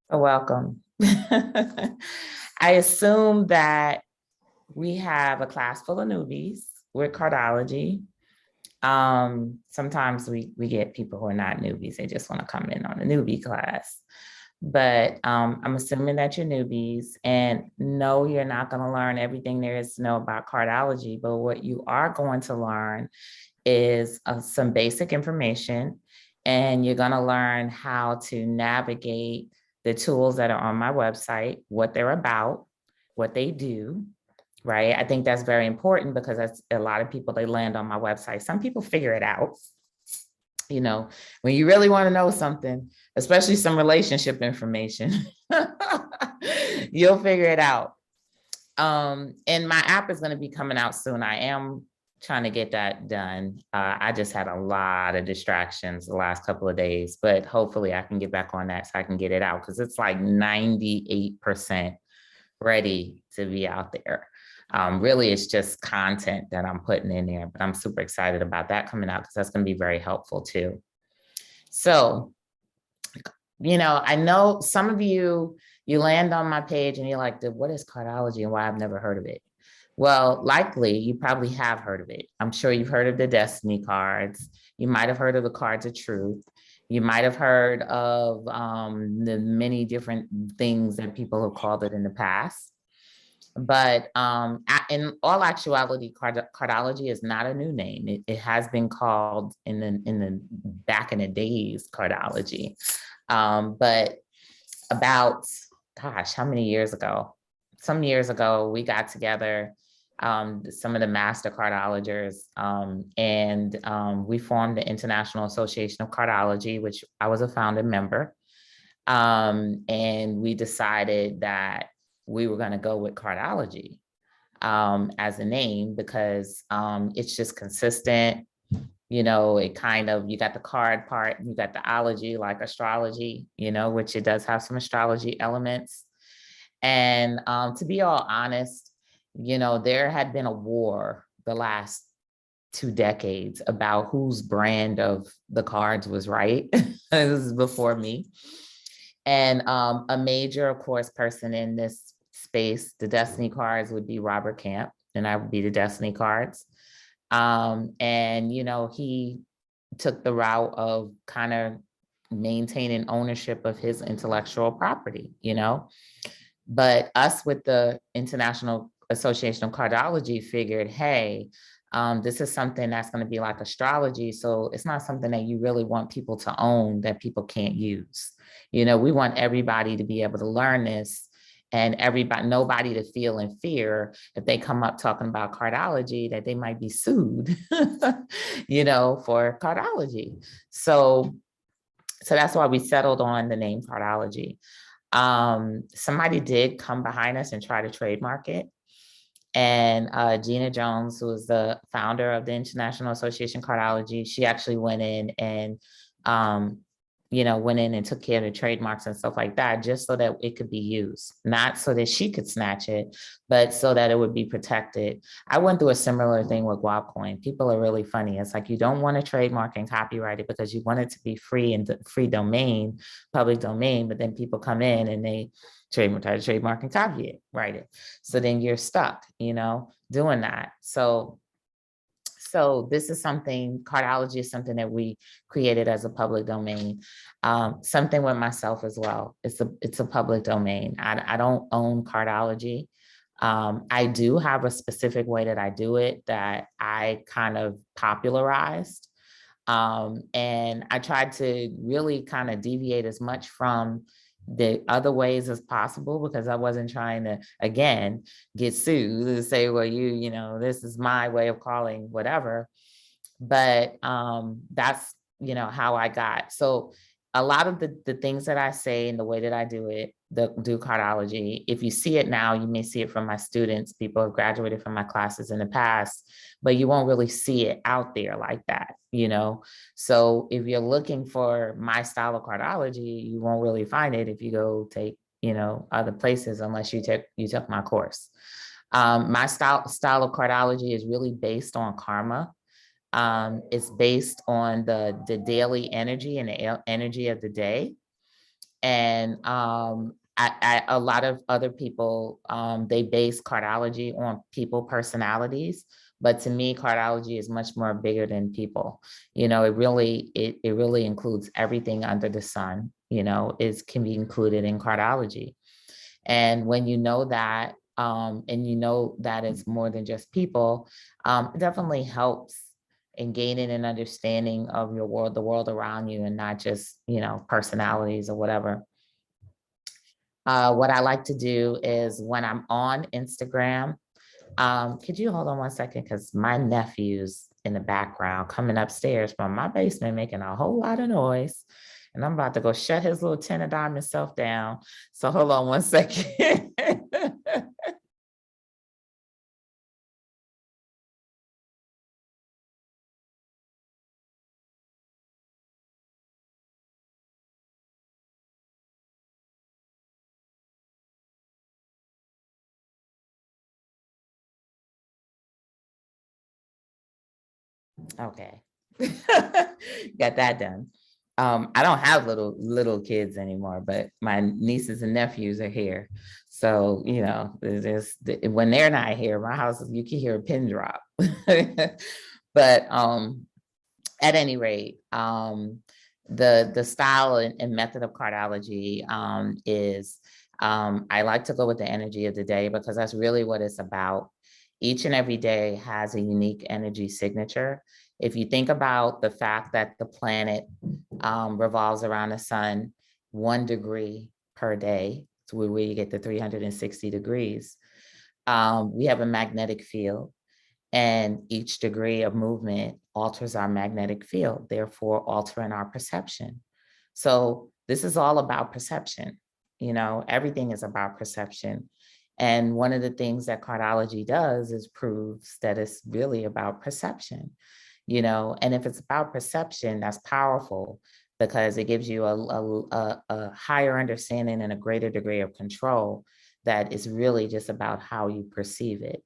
Welcome. I assume that we have a class full of newbies with cardology. Sometimes we get people who are not newbies, they just want to come in on a newbie class. But I'm assuming that you're newbies, and no, you're not going to learn everything there is to know about cardology, but what you are going to learn is some basic information, and you're going to learn how to navigate the tools that are on my website, what they're about, what they do, right? I think that's very important because that's a lot of people, they land on my website. Some people figure it out. You know, when you really want to know something, especially some relationship information, you'll figure it out. And my app is going to be coming out soon. I am trying to get that done. I just had a lot of distractions the last couple of days, but hopefully I can get back on that so I can get it out because it's like 98% ready to be out there. Really, it's just content that I'm putting in there, but I'm super excited about that coming out because that's going to be very helpful too. So, you know, I know some of you land on my page and you're like, what is cardology and why I've never heard of it? Well, likely you probably have heard of it. I'm sure you've heard of the destiny cards. You might have heard of the cards of truth. You might have heard of the many different things that people have called it in the past. But in all actuality, cardology is not a new name. It has been called in the back in the days cardology. But about, gosh, how many years ago? Some years ago, we got together, some of the master cardologers, and we formed the International Association of Cardology, which I was a founding member. And we decided that we were going to go with cardology as a name because it's just consistent. You know, it kind of, you got the card part, you got the ology, like astrology, you know, which it does have some astrology elements. And to be all honest, you know, there had been a war the last 2 decades about whose brand of the cards was right. This is before me. And a major, of course, person in this space, the Destiny cards would be Robert Camp, and I would be the Destiny cards. And, you know, he took the route of kind of maintaining ownership of his intellectual property, you know. But us with the International Association of Cardology figured, hey, this is something that's going to be like astrology. So it's not something that you really want people to own that people can't use. You know, we want everybody to be able to learn this and nobody to feel in fear if they come up talking about cardology that they might be sued, you know, for cardology. So that's why we settled on the name cardology. Somebody did come behind us and try to trademark it. And Gina Jones, who is the founder of the International Association of Cardology, she actually went in and, you know, went in and took care of the trademarks and stuff like that, just so that it could be used, not so that she could snatch it, but so that it would be protected. I went through a similar thing with WildCoin. People are really funny. It's like, you don't want to trademark and copyright it because you want it to be free and free domain, public domain, but then people come in and they try to trademark and copy it, write it. So then you're stuck, you know, doing that. So this is something, cardology is something that we created as a public domain. Something with myself as well. It's a public domain. I don't own cardology. I do have a specific way that I do it that I kind of popularized. And I tried to really kind of deviate as much from the other ways as possible because I wasn't trying to, again, get sued and say, well, you know, this is my way of calling whatever. But that's, you know, how I got. So a lot of the things that I say and the way that I do it, do cardology, if you see it now, you may see it from my students. People have graduated from my classes in the past, but you won't really see it out there like that, you know? So if you're looking for my style of cardology, you won't really find it if you go take, you know, other places, unless you took my course. My style of cardology is really based on karma. It's based on the daily energy and the energy of the day. And a lot of other people, they base cardology on people personalities. But to me, cardology is much more bigger than people. You know, it really includes everything under the sun, you know, can be included in cardology. And when you know that, and you know that it's more than just people, it definitely helps in gaining an understanding of your world, the world around you, and not just, you know, personalities or whatever. What I like to do is when I'm on Instagram, could you hold on one second? Because my nephew's in the background coming upstairs from my basement making a whole lot of noise. And I'm about to go shut his little 10 of diamond self down. So hold on one second. Okay. Got that done. I don't have little kids anymore, but my nieces and nephews are here. So, you know, when they're not here, my house, you can hear a pin drop. But at any rate, the style and method of cardology is I like to go with the energy of the day because that's really what it's about. Each and every day has a unique energy signature. If you think about the fact that the planet revolves around the sun 1 degree per day, so where you get the 360 degrees, we have a magnetic field. And each degree of movement alters our magnetic field, therefore altering our perception. So this is all about perception. You know, everything is about perception. And one of the things that cardology does is proves that it's really about perception, you know, and if it's about perception, that's powerful because it gives you a higher understanding and a greater degree of control that is really just about how you perceive it.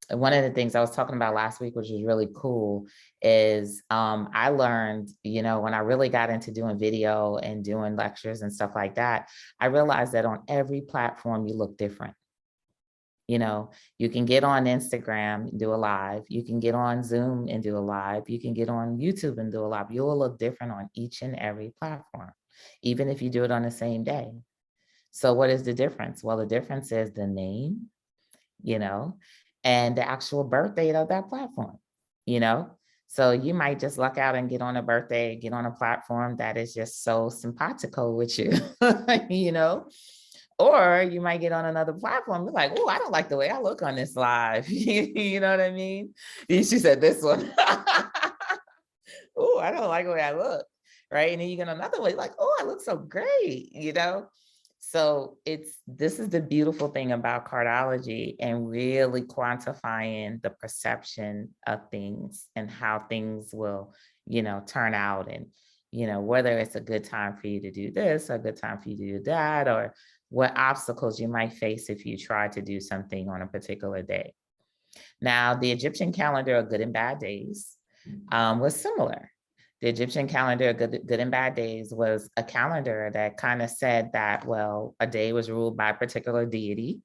One of the things I was talking about last week, which was really cool, is I learned, you know, when I really got into doing video and doing lectures and stuff like that, I realized that on every platform, you look different. You know, you can get on Instagram and do a live. You can get on Zoom and do a live. You can get on YouTube and do a live. You will look different on each and every platform, even if you do it on the same day. So what is the difference? Well, the difference is the name, you know, and the actual birth date of that platform, you know? So you might just luck out and get on a birthday, get on a platform that is just so simpatico with you, you know? Or you might get on another platform, you're like, oh, I don't like the way I look on this live. You know what I mean? She said this one. Oh, I don't like the way I look. Right. And then you get another way, like, oh, I look so great, you know? So this is the beautiful thing about cardology and really quantifying the perception of things and how things will, you know, turn out, and, you know, whether it's a good time for you to do this, or a good time for you to do that, or what obstacles you might face if you try to do something on a particular day. Now, the Egyptian calendar of good and bad days was similar. The Egyptian calendar, good and bad days, was a calendar that kind of said that, well, a day was ruled by a particular deity.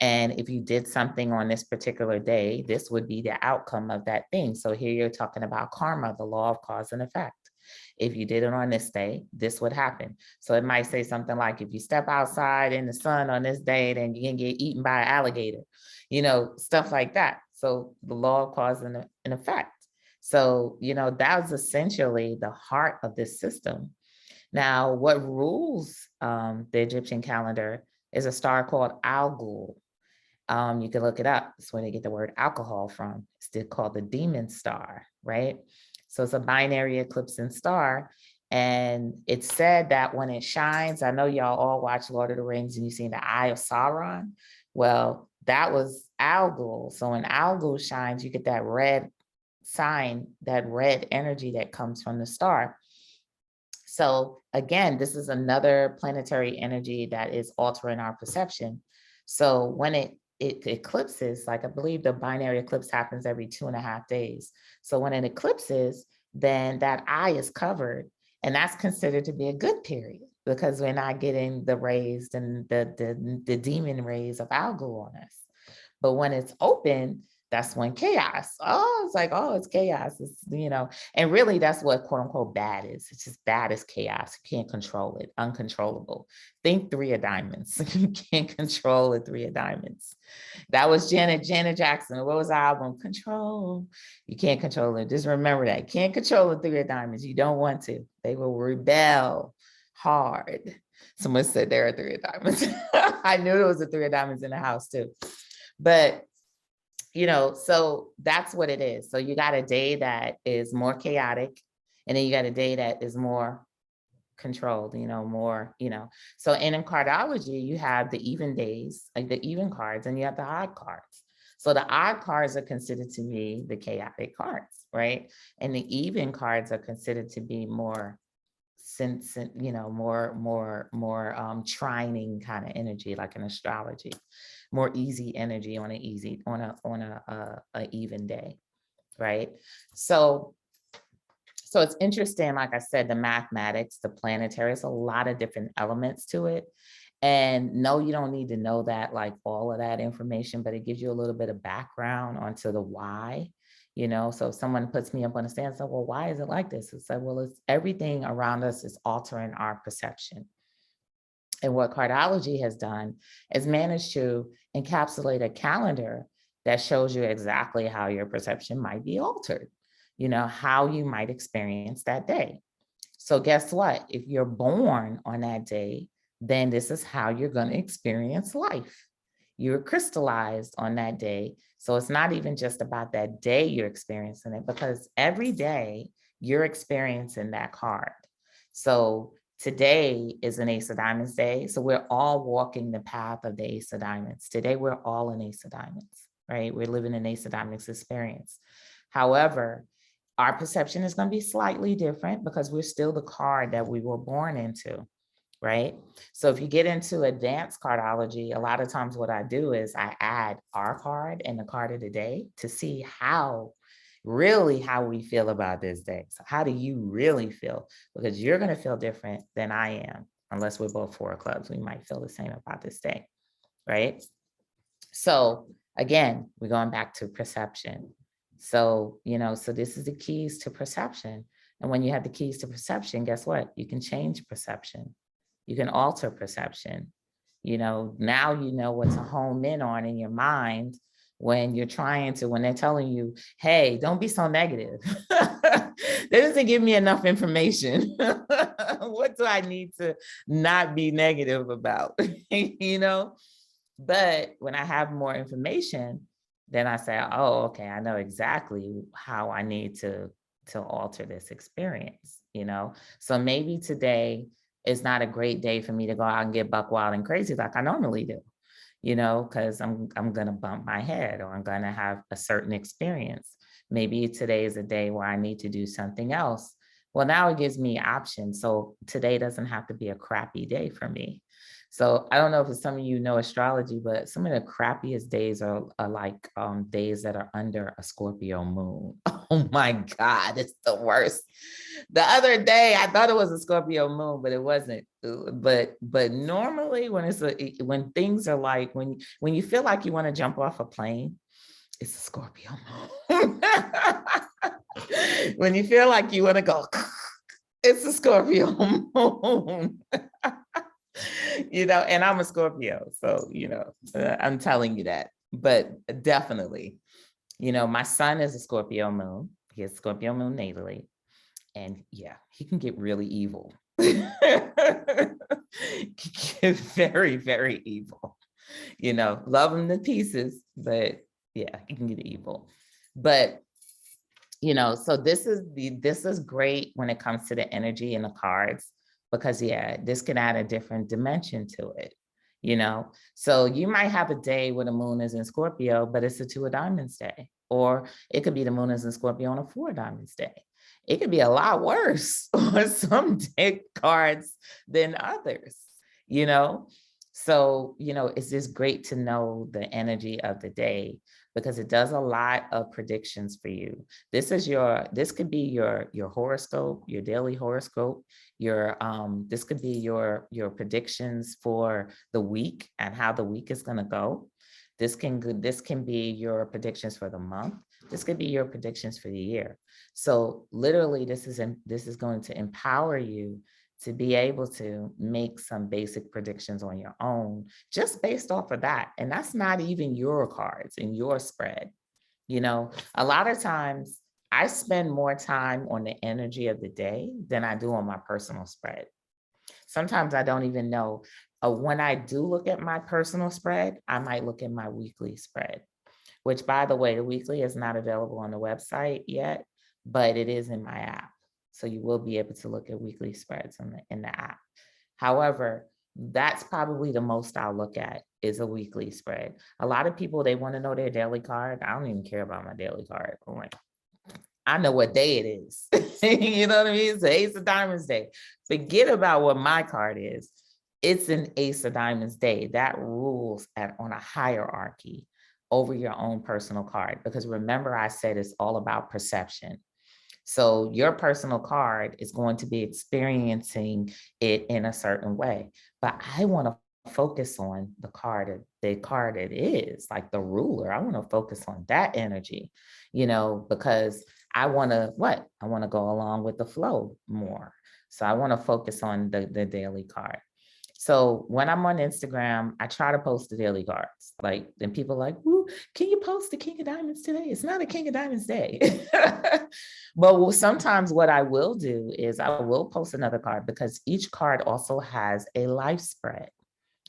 And if you did something on this particular day, this would be the outcome of that thing. So here you're talking about karma, the law of cause and effect. If you did it on this day, this would happen. So it might say something like, if you step outside in the sun on this day, then you can get eaten by an alligator, you know, stuff like that. So the law of cause and effect. So, you know, that was essentially the heart of this system. Now, what rules the Egyptian calendar is a star called Algol. You can look it up. It's where they get the word alcohol from. It's still called the demon star, right? So it's a binary eclipsing star. And it's said that when it shines, I know y'all all watch Lord of the Rings and you've seen the Eye of Sauron. Well, that was Algol. So when Algol shines, you get that red sign, that red energy that comes from the star. So again, this is another planetary energy that is altering our perception. So when it it eclipses, like I believe the binary eclipse happens every 2.5 days. So when it eclipses, then that eye is covered, and that's considered to be a good period because we're not getting the rays and the demon rays of algal on us. But when it's open, that's when chaos. Oh, it's like, oh, it's chaos. It's, and really that's what quote unquote bad is. It's just bad as chaos. You can't control it, uncontrollable. Think 3 of diamonds. You can't control a 3 of diamonds. That was Janet Jackson. What was the album? Control. You can't control it. Just remember that. Can't control the 3 of diamonds. You don't want to. They will rebel hard. Someone said there are 3 of diamonds. I knew there was a 3 of diamonds in the house too. But so that's what it is. So you got a day that is more chaotic, and then you got a day that is more controlled, more. So in cardology, you have the even days, like the even cards, and you have the odd cards. So the odd cards are considered to be the chaotic cards, right? And the even cards are considered to be more more trining kind of energy, like in astrology, more easy energy on a even day, right? So it's interesting. Like I said, the mathematics, the planetary, it's a lot of different elements to it. And no, you don't need to know that, like all of that information, but it gives you a little bit of background onto the why. So if someone puts me up on the stand, so, well, why is it like this? It's like, well, it's everything around us is altering our perception. And what cardology has done is managed to encapsulate a calendar that shows you exactly how your perception might be altered, how you might experience that day. So guess what? If you're born on that day, then this is how you're going to experience life. You're crystallized on that day. So it's not even just about that day you're experiencing it, because every day you're experiencing that card. So today is an Ace of Diamonds day. So we're all walking the path of the Ace of Diamonds. Today, we're all an Ace of Diamonds, right? We're living an Ace of Diamonds experience. However, our perception is going to be slightly different because we're still the card that we were born into, right? So if you get into advanced cardology, a lot of times what I do is I add our card and the card of the day to see how we feel about this day. So how do you really feel? Because you're going to feel different than I am, unless we're both 4 clubs. We might feel the same about this day, right? So again, we're going back to perception. So, so this is the keys to perception. And when you have the keys to perception, guess what? You can change perception. You can alter perception. Now you know what to hone in on in your mind when they're telling you, hey, don't be so negative. That doesn't give me enough information. What do I need to not be negative about? But when I have more information, then I say, oh, okay, I know exactly how I need to alter this experience, So maybe today is not a great day for me to go out and get buck wild and crazy like I normally do, because I'm gonna bump my head or I'm gonna have a certain experience. Maybe today is a day where I need to do something else. Well, now it gives me options. So today doesn't have to be a crappy day for me. So I don't know if some of you know astrology, but some of the crappiest days are like days that are under a Scorpio moon. Oh my God, it's the worst. The other day I thought it was a Scorpio moon, but it wasn't. But normally when things are like when you feel like you want to jump off a plane, it's a Scorpio moon. When you feel like you want to go, it's a Scorpio moon. And I'm a Scorpio, so I'm telling you that. But definitely, my son is a Scorpio moon. He has Scorpio moon natally, and yeah, he can get really evil. He can get very, very evil. Love him to pieces, but yeah, he can get evil. But so this is great when it comes to the energy and the cards. Because yeah, this can add a different dimension to it, So you might have a day where the moon is in Scorpio, but it's a 2 of diamonds day. Or it could be the moon is in Scorpio on a 4 of diamonds day. It could be a lot worse on some day cards than others, So, it's just great to know the energy of the day because it does a lot of predictions for you. This could be your horoscope, your daily horoscope, this could be your predictions for the week and how the week is going to go. This can be your predictions for the month. This could be your predictions for the year. So literally this is going to empower you to be able to make some basic predictions on your own, just based off of that. And that's not even your cards and your spread. A lot of times I spend more time on the energy of the day than I do on my personal spread. Sometimes I don't even know. When I do look at my personal spread, I might look at my weekly spread, which, by the way, the weekly is not available on the website yet, but it is in my app. So you will be able to look at weekly spreads in the app. However, that's probably the most I'll look at is a weekly spread. A lot of people, they want to know their daily card. I don't even care about my daily card. I'm like, I know what day it is. You know what I mean? It's the Ace of Diamonds day. Forget about what my card is. It's an Ace of Diamonds day. That rules on a hierarchy over your own personal card. Because remember, I said it's all about perception. So your personal card is going to be experiencing it in a certain way. But I want to focus on the card it is, like the ruler. I want to focus on that energy, because I want to go along with the flow more. So I want to focus on the daily card. So when I'm on Instagram, I try to post the daily cards. Then people are like, "Ooh, can you post the King of Diamonds today?" It's not a King of Diamonds day. But sometimes what I will do is I will post another card because each card also has a life spread,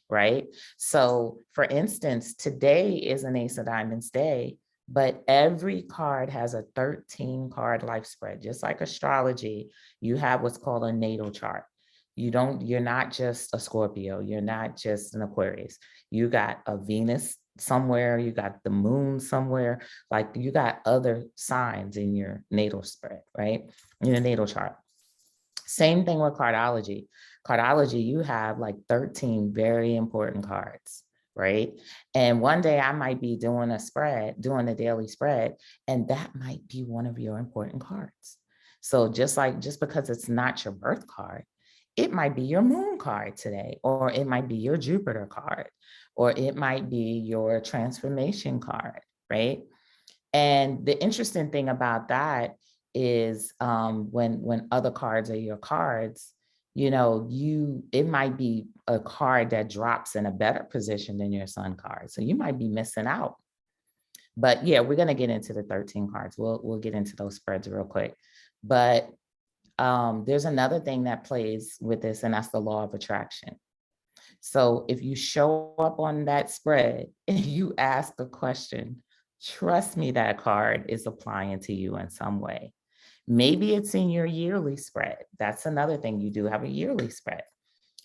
right? So for instance, today is an Ace of Diamonds day, but every card has a 13 card life spread. Just like astrology, you have what's called a natal chart. You're not just a Scorpio, you're not just an Aquarius. You got a Venus somewhere, you got the moon somewhere, like you got other signs in your natal spread, right? In your natal chart. Same thing with cardology. Cardology, you have like 13 very important cards, right? And one day I might be doing a daily spread, and that might be one of your important cards. So just because it's not your birth card, it might be your moon card today, or it might be your Jupiter card, or it might be your transformation card, right? And the interesting thing about that is when other cards are your cards, it might be a card that drops in a better position than your sun card. So you might be missing out. But yeah, we're gonna get into the 13 cards. We'll get into those spreads real quick. But there's another thing that plays with this, and that's the law of attraction. So if you show up on that spread and you ask a question, trust me, that card is applying to you in some way. Maybe it's in your yearly spread. That's another thing. You do have a yearly spread.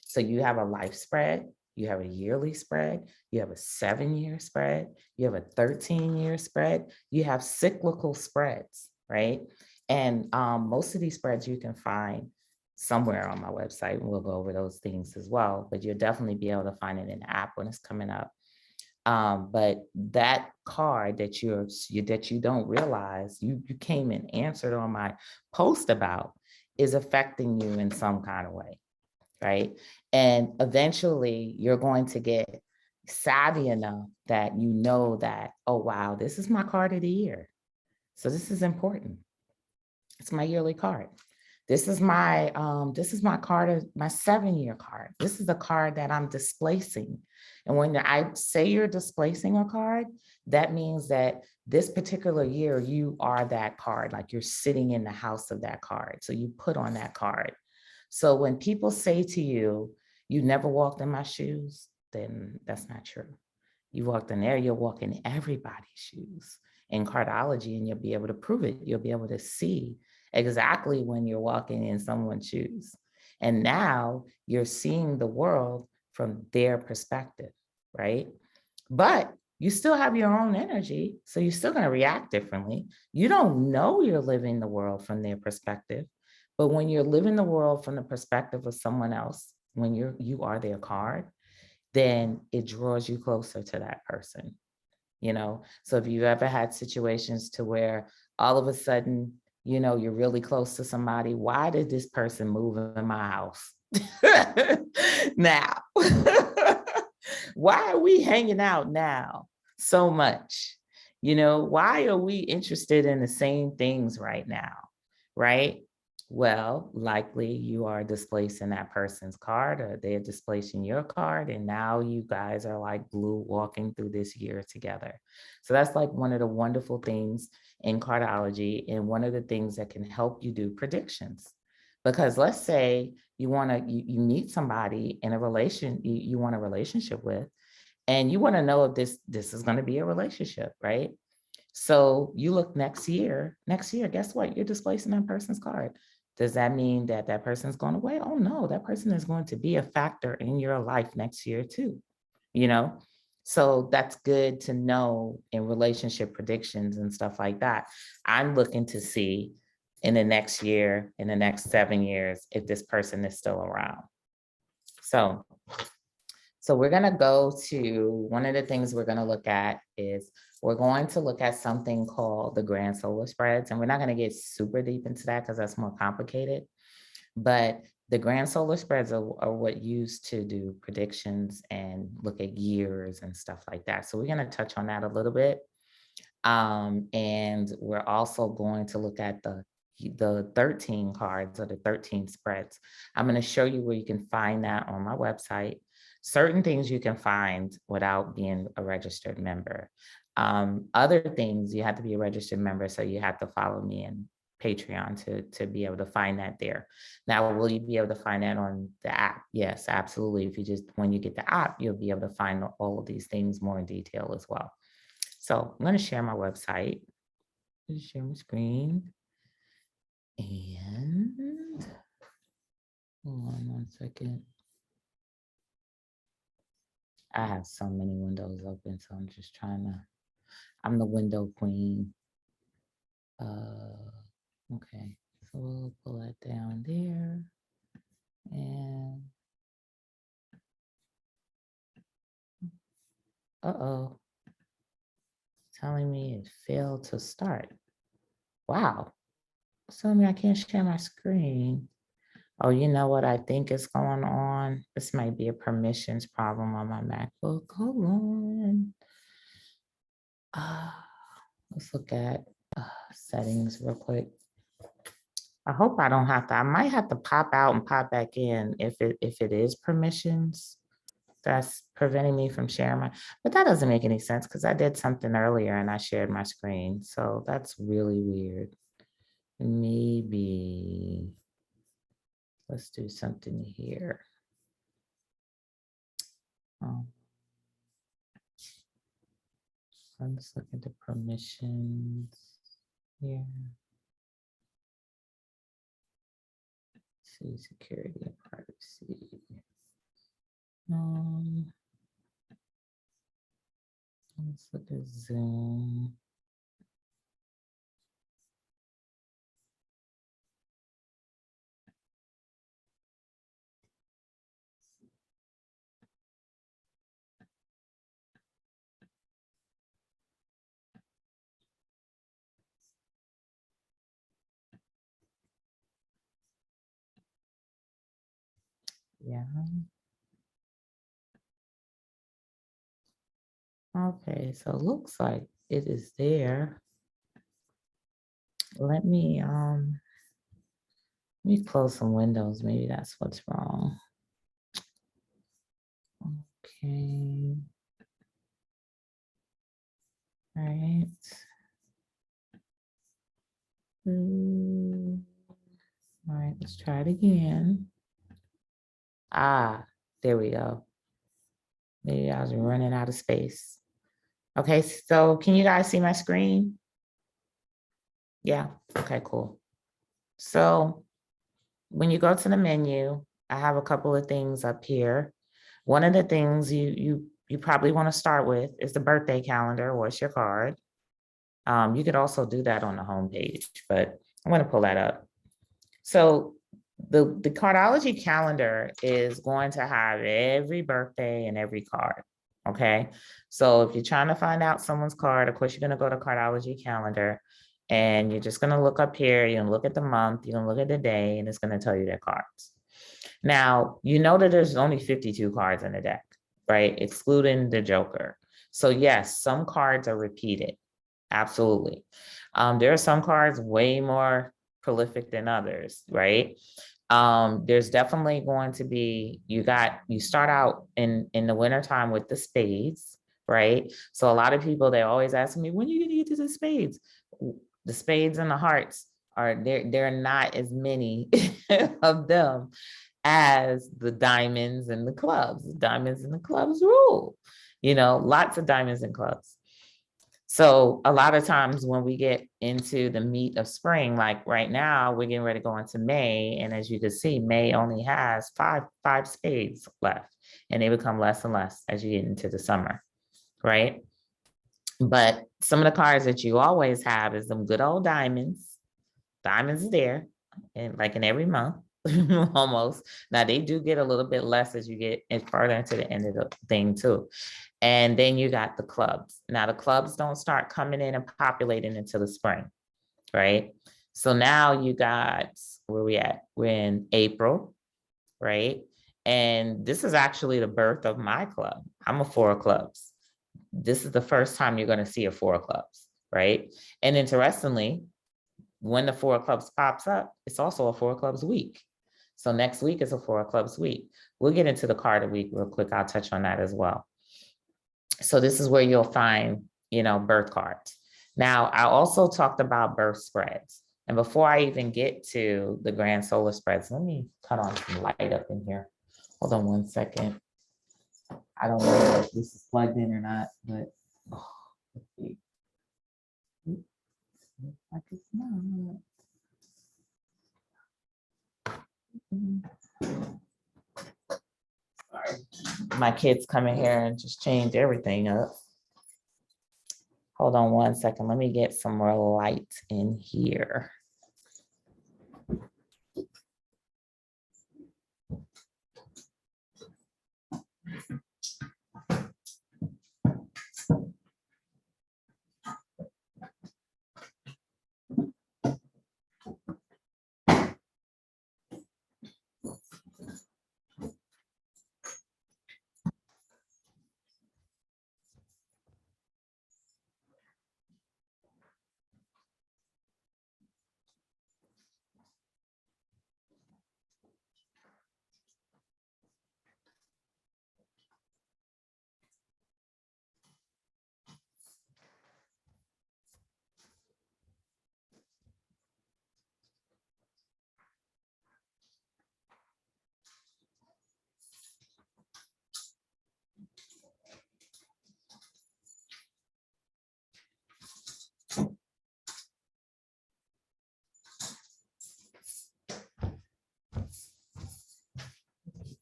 So you have a life spread, you have a yearly spread, you have a 7-year spread, you have a 13-year spread, you have cyclical spreads, right? And most of these spreads you can find somewhere on my website, and we'll go over those things as well, but you'll definitely be able to find it in the app when it's coming up. But that card that you don't realize you came and answered on my post about is affecting you in some kind of way, right? And eventually you're going to get savvy enough that you know that, oh, wow, this is my card of the year. So this is important. It's my yearly card. This is my card, my 7-year card. This is the card that I'm displacing. And when I say you're displacing a card, that means that this particular year, you are that card, like you're sitting in the house of that card. So you put on that card. So when people say to you, you never walked in my shoes, then that's not true. You walked in there, you're walking everybody's shoes in cardology, and you'll be able to prove it. You'll be able to see exactly when you're walking in someone's shoes. And now you're seeing the world from their perspective, right? But you still have your own energy, so you're still going to react differently. You don't know you're living the world from their perspective, but when you're living the world from the perspective of someone else, when you are their card, then it draws you closer to that person, you know? So if you've ever had situations to where all of a sudden, you know, you're really close to somebody, why did this person move in my house? Now, why are we hanging out now so much? You know, why are we interested in the same things right now? Right? Well, likely you are displacing that person's card or they're displacing your card. And now you guys are like glue walking through this year together. So that's like one of the wonderful things in cardology and one of the things that can help you do predictions. Because let's say you want to, you meet somebody in a relation, you want a relationship with, and you want to know if this is going to be a relationship, right? So you look next year, guess what? You're displacing that person's card. Does that mean that that person's going away? Oh no, that person is going to be a factor in your life next year too, you know? So that's good to know in relationship predictions and stuff like that. I'm looking to see in the next year, in the next 7 years, if this person is still around. So we're going to go to one of the things we're going to look at is we're going to look at something called the grand solar spreads. And we're not going to get super deep into that because that's more complicated. But the grand solar spreads are what used to do predictions and look at years and stuff like that. So we're going to touch on that a little bit. And we're also going to look at the 13 cards or the 13 spreads. I'm going to show you where you can find that on my website. Certain things you can find without being a registered member. Other things you have to be a registered member, so you have to follow me in Patreon to be able to find that there. Now, will you be able to find that on the app? Yes, absolutely. If you just, when you get the app, you'll be able to find all of these things more in detail as well. So I'm going to share my website. Share my screen. And hold on one second. I have so many windows open, so I'm just trying to, I'm the window queen. Okay, so we'll pull that down there. And uh-oh, telling me it failed to start. Wow, it's telling me I can't share my screen. Oh, you know what I think is going on? This might be a permissions problem on my MacBook. Hold on. Let's look at settings real quick. I hope I don't have to. I might have to pop out and pop back in if it is permissions that's preventing me from sharing my, but that doesn't make any sense because I did something earlier and I shared my screen. So that's really weird. Maybe let's do something here. Let's look at the permissions here. See, security and privacy. Let's look at Zoom. Yeah. Okay, so it looks like it is there. Let me close some windows. Maybe that's what's wrong. Okay. All right. All right, let's try it again. Ah, there we go. Maybe I was running out of space. Okay, so can you guys see my screen? Yeah, okay, cool. So when you go to the menu, I have a couple of things up here. One of the things you probably want to start with is the birthday calendar. What's your card? You could also do that on the home page, but I'm going to pull that up. So The Cardology calendar is going to have every birthday and every card. Okay. So if you're trying to find out someone's card, of course, you're going to go to Cardology calendar and you're just going to look up here. You're going to look at the month, you're going to look at the day, and it's going to tell you their cards. Now, you know that there's only 52 cards in the deck, right? Excluding the Joker. So yes, some cards are repeated. Absolutely. There are some cards way more prolific than others, right? There's definitely going to be, you start out in the wintertime with the spades, right? So a lot of people, they always ask me, when are you gonna get to the spades? The spades and the hearts are there are not as many of them as the diamonds and the clubs. The diamonds and the clubs rule, lots of diamonds and clubs. So a lot of times when we get into the meat of spring, like right now, we're getting ready to go into May. And as you can see, May only has five spades left, and they become less and less as you get into the summer, right? But some of the cards that you always have is them good old diamonds. Diamonds are there, and like in every month, almost. Now they do get a little bit less as you get further into the end of the thing too. And then you got the clubs. Now the clubs don't start coming in and populating until the spring, right? So now you got, where we at? We're in April, right? And this is actually the birth of my club. I'm a 4 of clubs. This is the first time you're going to see a 4 of clubs, right? And interestingly, when the 4 of clubs pops up, it's also a 4 of clubs week. So next week is a 4 of clubs week. We'll get into the card of the week real quick. I'll touch on that as well. So this is where you'll find, birth cards. Now, I also talked about birth spreads. And before I even get to the grand solar spreads, let me cut on some light up in here. Hold on one second. I don't know if this is plugged in or not, but let's see. Looks like it's not. Sorry. My kids come in here and just change everything up. Hold on one second. Let me get some more light in here.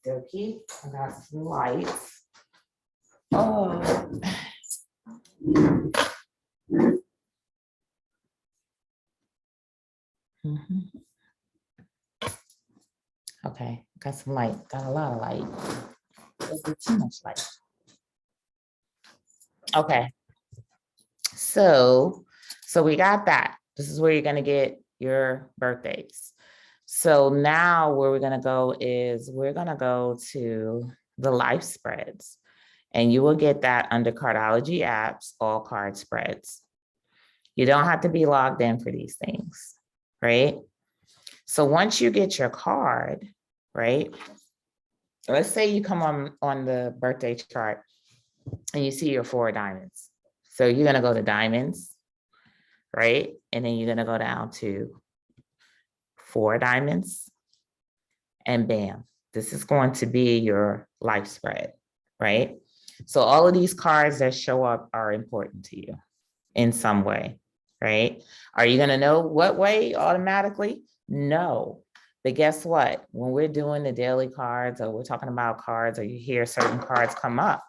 Okay, I got some lights. Oh. Okay, got some light, got a lot of light. There's too much light. Okay, so we got that. This is where you're gonna get your birthdays. So now where we're gonna go is we're gonna go to the life spreads, and you will get that under Cardology apps, all card spreads. You don't have to be logged in for these things, right? So once you get your card, right? Let's say you come on the birthday chart and you see your 4 diamonds. So you're gonna go to diamonds, right? And then you're gonna go down to 4 diamonds, and bam, this is going to be your life spread, right? So all of these cards that show up are important to you in some way, right? Are you gonna know what way automatically? No. But guess what? When we're doing the daily cards, or we're talking about cards, or you hear certain cards come up,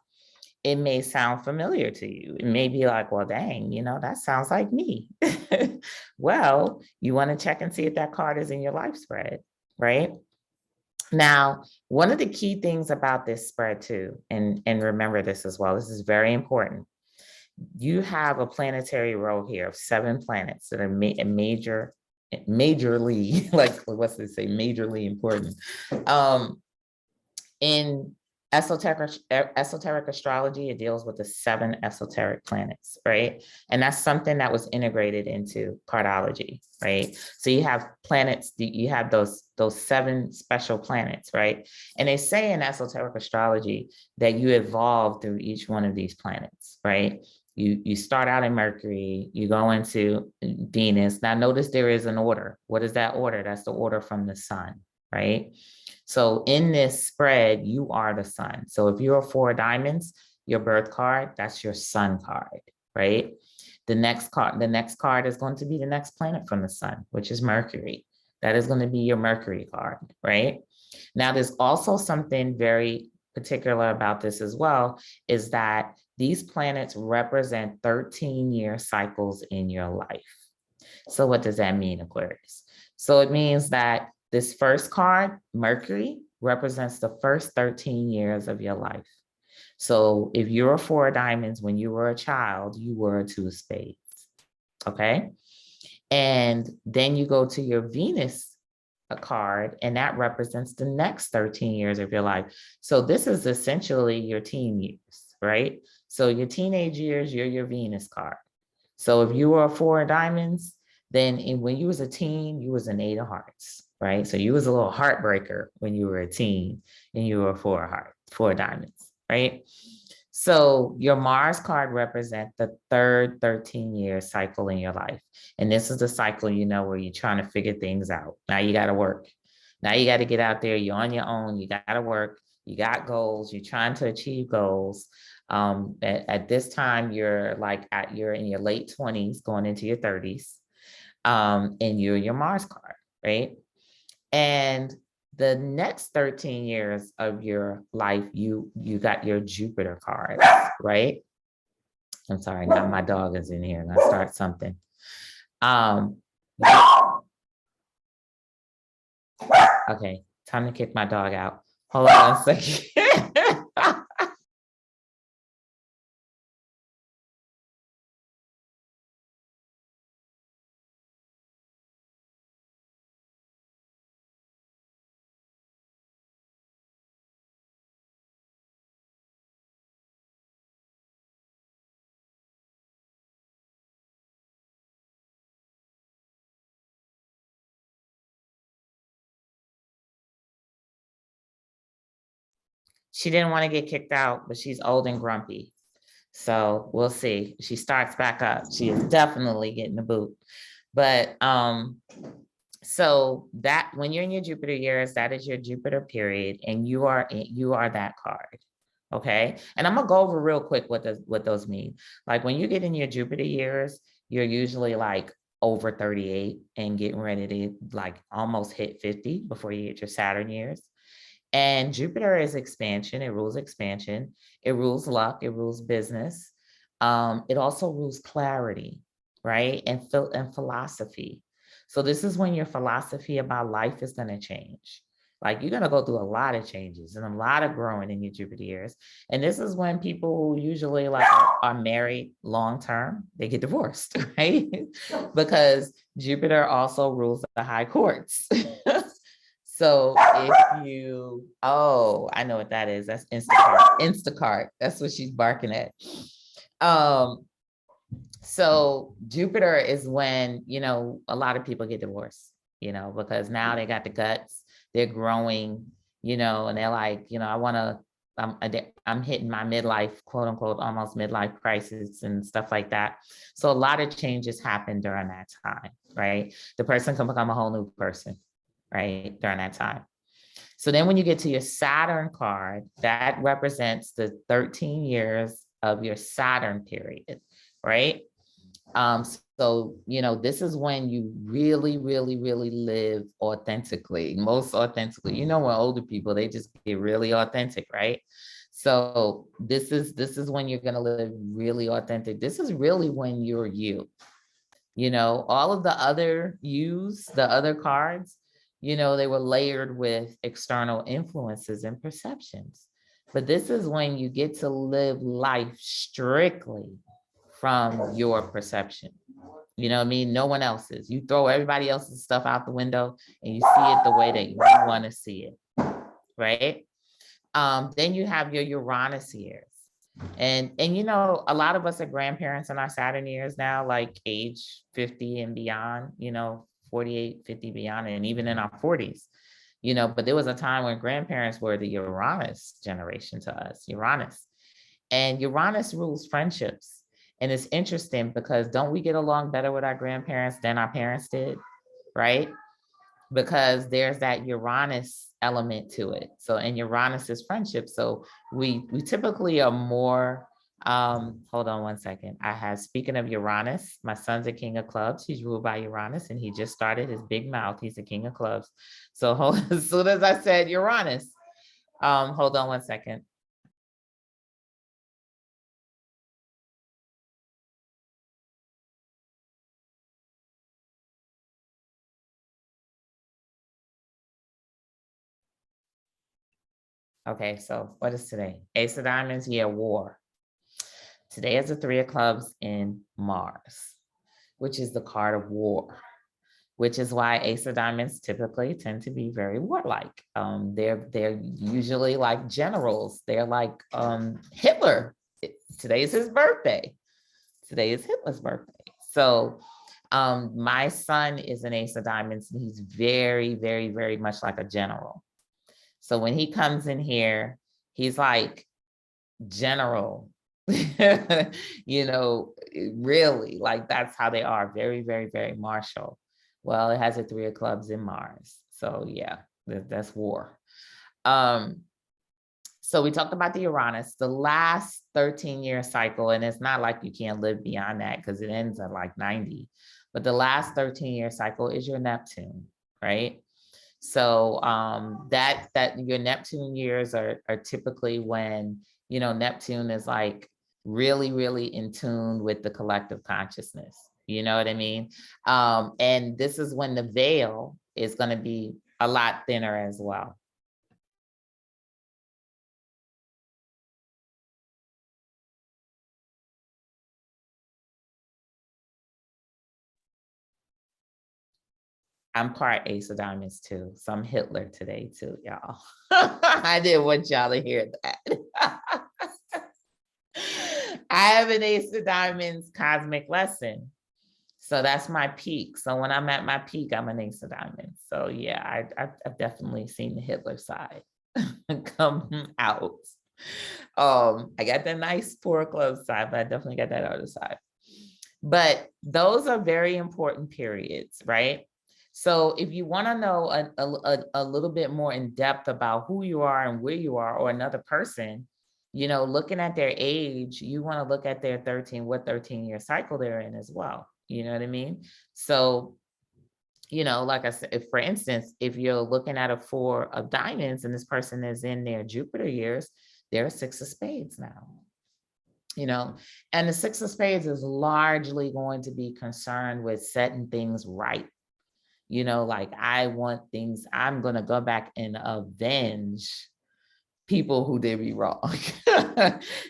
it may sound familiar to you. It may be like, well, dang, that sounds like me. Well, you want to check and see if that card is in your life spread. right? Now, one of the key things about this spread too, and remember this as well, this is very important. You have a planetary row here of 7 planets that are majorly, like what's they say, majorly important. In esoteric astrology, it deals with the 7 esoteric planets, right? And that's something that was integrated into cardology, right? So you have planets, you have those 7 special planets, right? And they say in esoteric astrology that you evolve through each one of these planets, right? You start out in Mercury, you go into Venus. Now notice there is an order. What is that order? That's the order from the sun, right? So in this spread, you are the sun. So if you're 4 diamonds, your birth card, that's your sun card, right? The next card is going to be the next planet from the sun, which is Mercury. That is going to be your Mercury card, right? Now, there's also something very particular about this as well, is that these planets represent 13-year cycles in your life. So what does that mean, Aquarius? So it means that this first card, Mercury, represents the first 13 years of your life. So if you're a 4 diamonds, when you were a child, you were a 2 of spades, okay? And then you go to your Venus card, and that represents the next 13 years of your life. So this is essentially your teen years, right? So your teenage years, you're your Venus card. So if you were a 4 of diamonds, then when you was a teen, you was an 8 of hearts, right? So you was a little heartbreaker when you were a teen and you were 4 diamonds, right? So your Mars card represents the third 13-year cycle in your life. And this is the cycle, where you're trying to figure things out. Now you got to work. Now you got to get out there. You're on your own. You got to work. You got goals. You're trying to achieve goals. At this time, you're in your late 20s, going into your 30s. And you're your Mars card, right? And the next 13 years of your life, you got your Jupiter card, right? I'm sorry, now my dog is in here and I start something. Okay, time to kick my dog out. Hold on a second. She didn't want to get kicked out, but she's old and grumpy. So we'll see. She starts back up. She is definitely getting the boot. But so that when you're in your Jupiter years, that is your Jupiter period, and you are that card. Okay. And I'm gonna go over real quick what those mean. Like when you get in your Jupiter years, you're usually like over 38 and getting ready to like almost hit 50 before you get your Saturn years. And Jupiter is expansion. It rules expansion. It rules luck. It rules business. It also rules clarity, right? And philosophy. So this is when your philosophy about life is going to change. Like you're going to go through a lot of changes and a lot of growing in your Jupiter years. And this is when people who usually like are married long term, they get divorced, right? Because Jupiter also rules the high courts. So I know what that is. That's Instacart. Instacart. That's what she's barking at. So Jupiter is when, a lot of people get divorced, because now they got the guts, they're growing, and they're like, I'm hitting my midlife, quote unquote, almost midlife crisis and stuff like that. So a lot of changes happen during that time, right? The person can become a whole new person, right, during that time. So then when you get to your Saturn card, that represents the 13 years of your Saturn period, right? So, this is when you really, really, really live authentically, most authentically. When older people, they just get really authentic, right? So this is when you're going to live really authentic. This is really when you're you. All of the other the other cards, They were layered with external influences and perceptions. But this is when you get to live life strictly from your perception. You know what I mean? No one else's. You throw everybody else's stuff out the window and you see it the way that you want to see it, right? Then you have your Uranus years. And a lot of us are grandparents in our Saturn years now, like age 50 and beyond, 48, 50 beyond, and even in our 40s, but there was a time when grandparents were the Uranus generation to us, Uranus. And Uranus rules friendships. And it's interesting because don't we get along better with our grandparents than our parents did, right? Because there's that Uranus element to it. So, and Uranus is friendship. So we typically are more, hold on one second. Speaking of Uranus, my son's a king of clubs. He's ruled by Uranus and he just started his big mouth. He's a king of clubs. So as soon as I said Uranus, hold on one second. Okay, so what is today? Ace of Diamonds, yeah, war. Today is the Three of Clubs in Mars, which is the card of war, which is why Ace of Diamonds typically tend to be very warlike. They're usually like generals. They're like Hitler. Today is his birthday. Today is Hitler's birthday. So my son is an Ace of Diamonds, and he's very, very, very much like a general. So when he comes in here, he's like general, really, like that's how they are. Very, very, very martial. Well, it has a Three of Clubs in Mars. So yeah, that's war. So we talked about the Uranus, the last 13-year cycle, and it's not like you can't live beyond that because it ends at like 90. But the last 13-year cycle is your Neptune, right? So that your Neptune years are typically when, Neptune is like really, really in tune with the collective consciousness. You know what I mean? And this is when the veil is going to be a lot thinner as well. I'm part Ace of Diamonds too. So I'm Hitler today too, y'all. I didn't want y'all to hear that. I have an Ace of Diamonds cosmic lesson. So that's my peak. So when I'm at my peak, I'm an Ace of Diamonds. So yeah, I've definitely seen the Hitler side come out. I got the nice Four of Clubs side, but I definitely got that other side. But those are very important periods, right? So if you want to know a little bit more in depth about who you are and where you are, or another person, looking at their age, you want to look at their 13-year cycle they're in as well. You know what I mean? So, like I said, if, for instance, if you're looking at a Four of Diamonds and this person is in their Jupiter years, they're a Six of Spades now. And the Six of Spades is largely going to be concerned with setting things right. Like I want things, I'm going to go back and avenge people who did me wrong,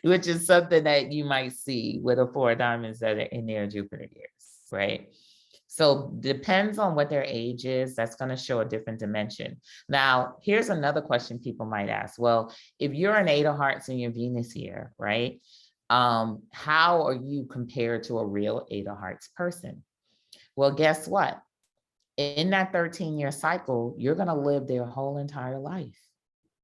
which is something that you might see with a Four of Diamonds that are in their Jupiter years, right? So depends on what their age is, that's going to show a different dimension. Now, here's another question people might ask. Well, if you're an Eight of Hearts in your Venus year, right? How are you compared to a real Eight of Hearts person? Well, guess what? In that 13-year cycle, you're going to live their whole entire life,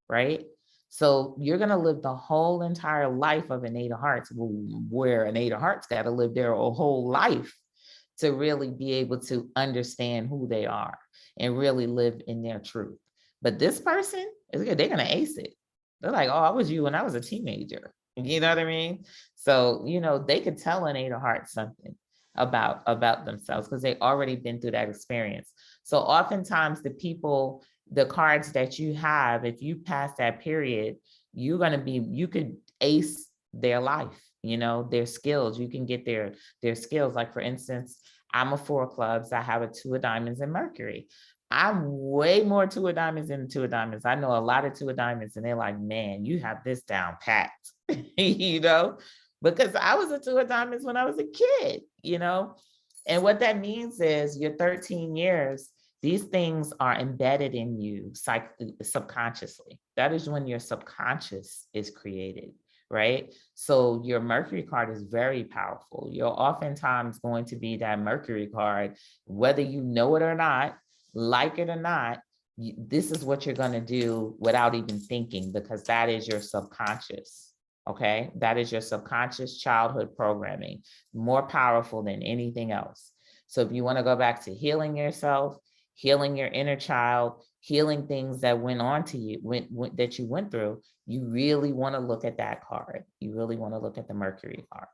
right? So you're going to live the whole entire life of an Eight of Hearts, where an Eight of Hearts got to live their whole life to really be able to understand who they are and really live in their truth. But this person, they're going to ace it. They're like, oh, I was you when I was a teenager. You know what I mean? So, they could tell an Eight of Hearts something about themselves because they already been through that experience. So oftentimes the cards that you have, if you pass that period, you could ace their life, their skills. You can get their skills. Like for instance, I'm a Four of Clubs. I have a Two of Diamonds in Mercury. I'm way more two of diamonds than two of diamonds. I know a lot of two of diamonds and they're like, man, you have this down pat, you know, because I was a two of diamonds when I was a kid, you know, and what that means is your 13 years, these things are embedded in you subconsciously. That is when your subconscious is created, right? So your Mercury card is very powerful. You're oftentimes going to be that Mercury card, whether you know it or not, like it or not, this is what you're going to do without even thinking, because that is your subconscious. Okay, that is your subconscious childhood programming, more powerful than anything else. So if you want to go back to healing yourself, healing your inner child, healing things that went on to you, that you went through, you really want to look at that card. You really want to look at the Mercury card,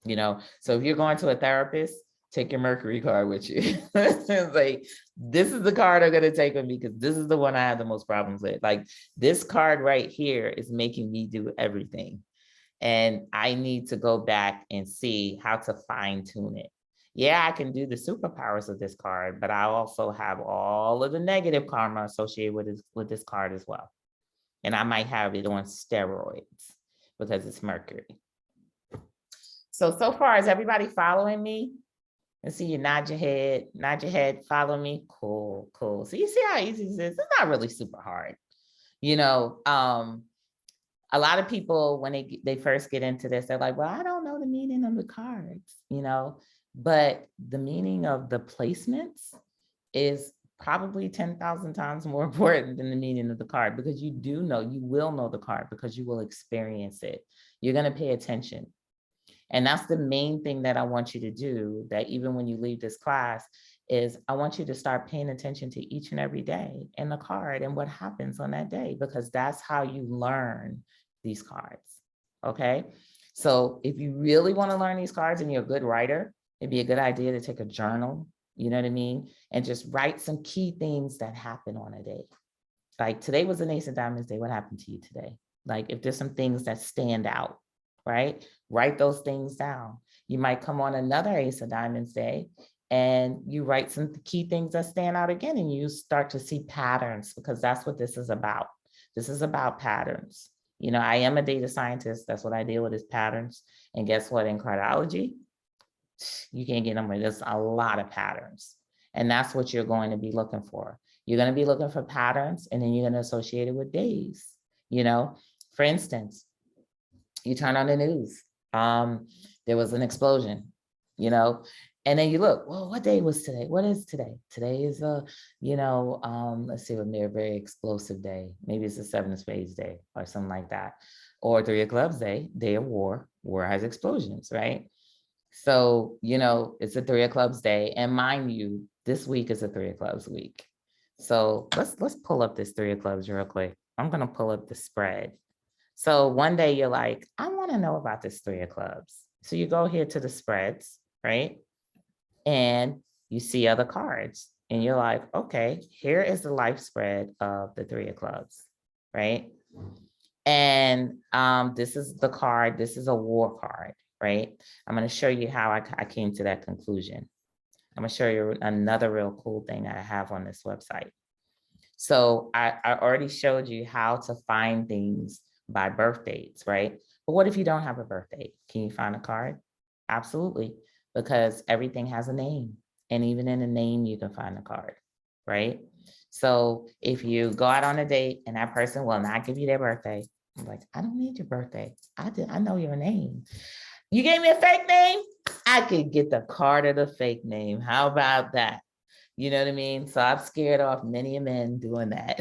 you know? So if you're going to a therapist, take your Mercury card with you. It's like, this is the card I'm going to take with me because this is the one I have the most problems with. Like, this card right here is making me do everything. And I need to go back and see how to fine tune it. Yeah, I can do the superpowers of this card, but I also have all of the negative karma associated with this card as well. And I might have it on steroids because it's Mercury. So far, is everybody following me? And see you nod your head, follow me. Cool. So you see how easy this is? It's not really super hard. You know, a lot of people, when they first get into this, they're like, well, I don't know the meaning of the cards, you know, but the meaning of the placements is probably 10,000 times more important than the meaning of the card, because you will know the card because you will experience it. You're going to pay attention. And that's the main thing that I want you to do, that even when you leave this class, is I want you to start paying attention to each and every day in the card and what happens on that day, because that's how you learn these cards. Okay. So if you really want to learn these cards and you're a good writer, it'd be a good idea to take a journal, you know what I mean? And just write some key things that happen on a day. Like, today was an Ace of Diamonds day. What happened to you today? Like, if there's some things that stand out, right? Write those things down. You might come on another Ace of Diamonds day and you write some key things that stand out again, and you start to see patterns, because that's what this is about. This is about patterns. You know, I am a data scientist. That's what I deal with, is patterns. And guess what? In cardology, you can't get them with. There's a lot of patterns. And that's what you're going to be looking for. You're going to be looking for patterns, and then you're going to associate it with days. You know, for instance, you turn on the news. There was an explosion, you know, and then you look, well, what day was today? What is today? Today is let's see, a very explosive day. Maybe it's a 7 of Spades day or something like that. Or 3 of Clubs day, day of war. War has explosions, right? So, you know, it's a 3 of Clubs day. And mind you, this week is a 3 of Clubs week. So let's pull up this 3 of Clubs real quick. I'm going to pull up the spread. So one day you're like, I want to know about this 3 of Clubs. So you go here to the spreads, right? And you see other cards and you're like, okay, here is the life spread of the 3 of Clubs, right? And this is the card. This is a war card, right? I'm going to show you how I came to that conclusion. I'm going to show you another real cool thing I have on this website. So I already showed you how to find things by birth dates, right? But what if you don't have a birth date? Can you find a card? Absolutely, because everything has a name. And even in a name, you can find a card, right? So if you go out on a date and that person will not give you their birthday, I'm like, I don't need your birthday. I know your name. You gave me a fake name? I could get the card of the fake name. How about that? You know what I mean? So I've scared off many a men doing that.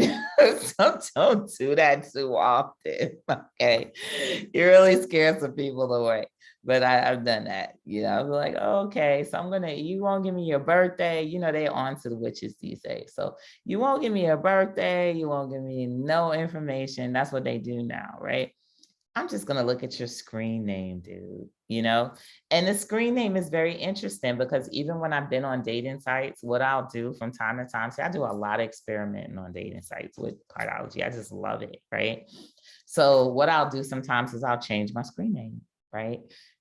So don't do that too often. Okay. You really scare some people away. But I've done that. You know, I'm like, okay, so you won't give me your birthday. You know, they're on to the witches these days. So you won't give me your birthday. You won't give me no information. That's what they do now, right? I'm just going to look at your screen name, dude, you know? And the screen name is very interesting, because even when I've been on dating sites, what I'll do from time to time, I do a lot of experimenting on dating sites with Cardology. I just love it, right? So what I'll do sometimes is I'll change my screen name, right?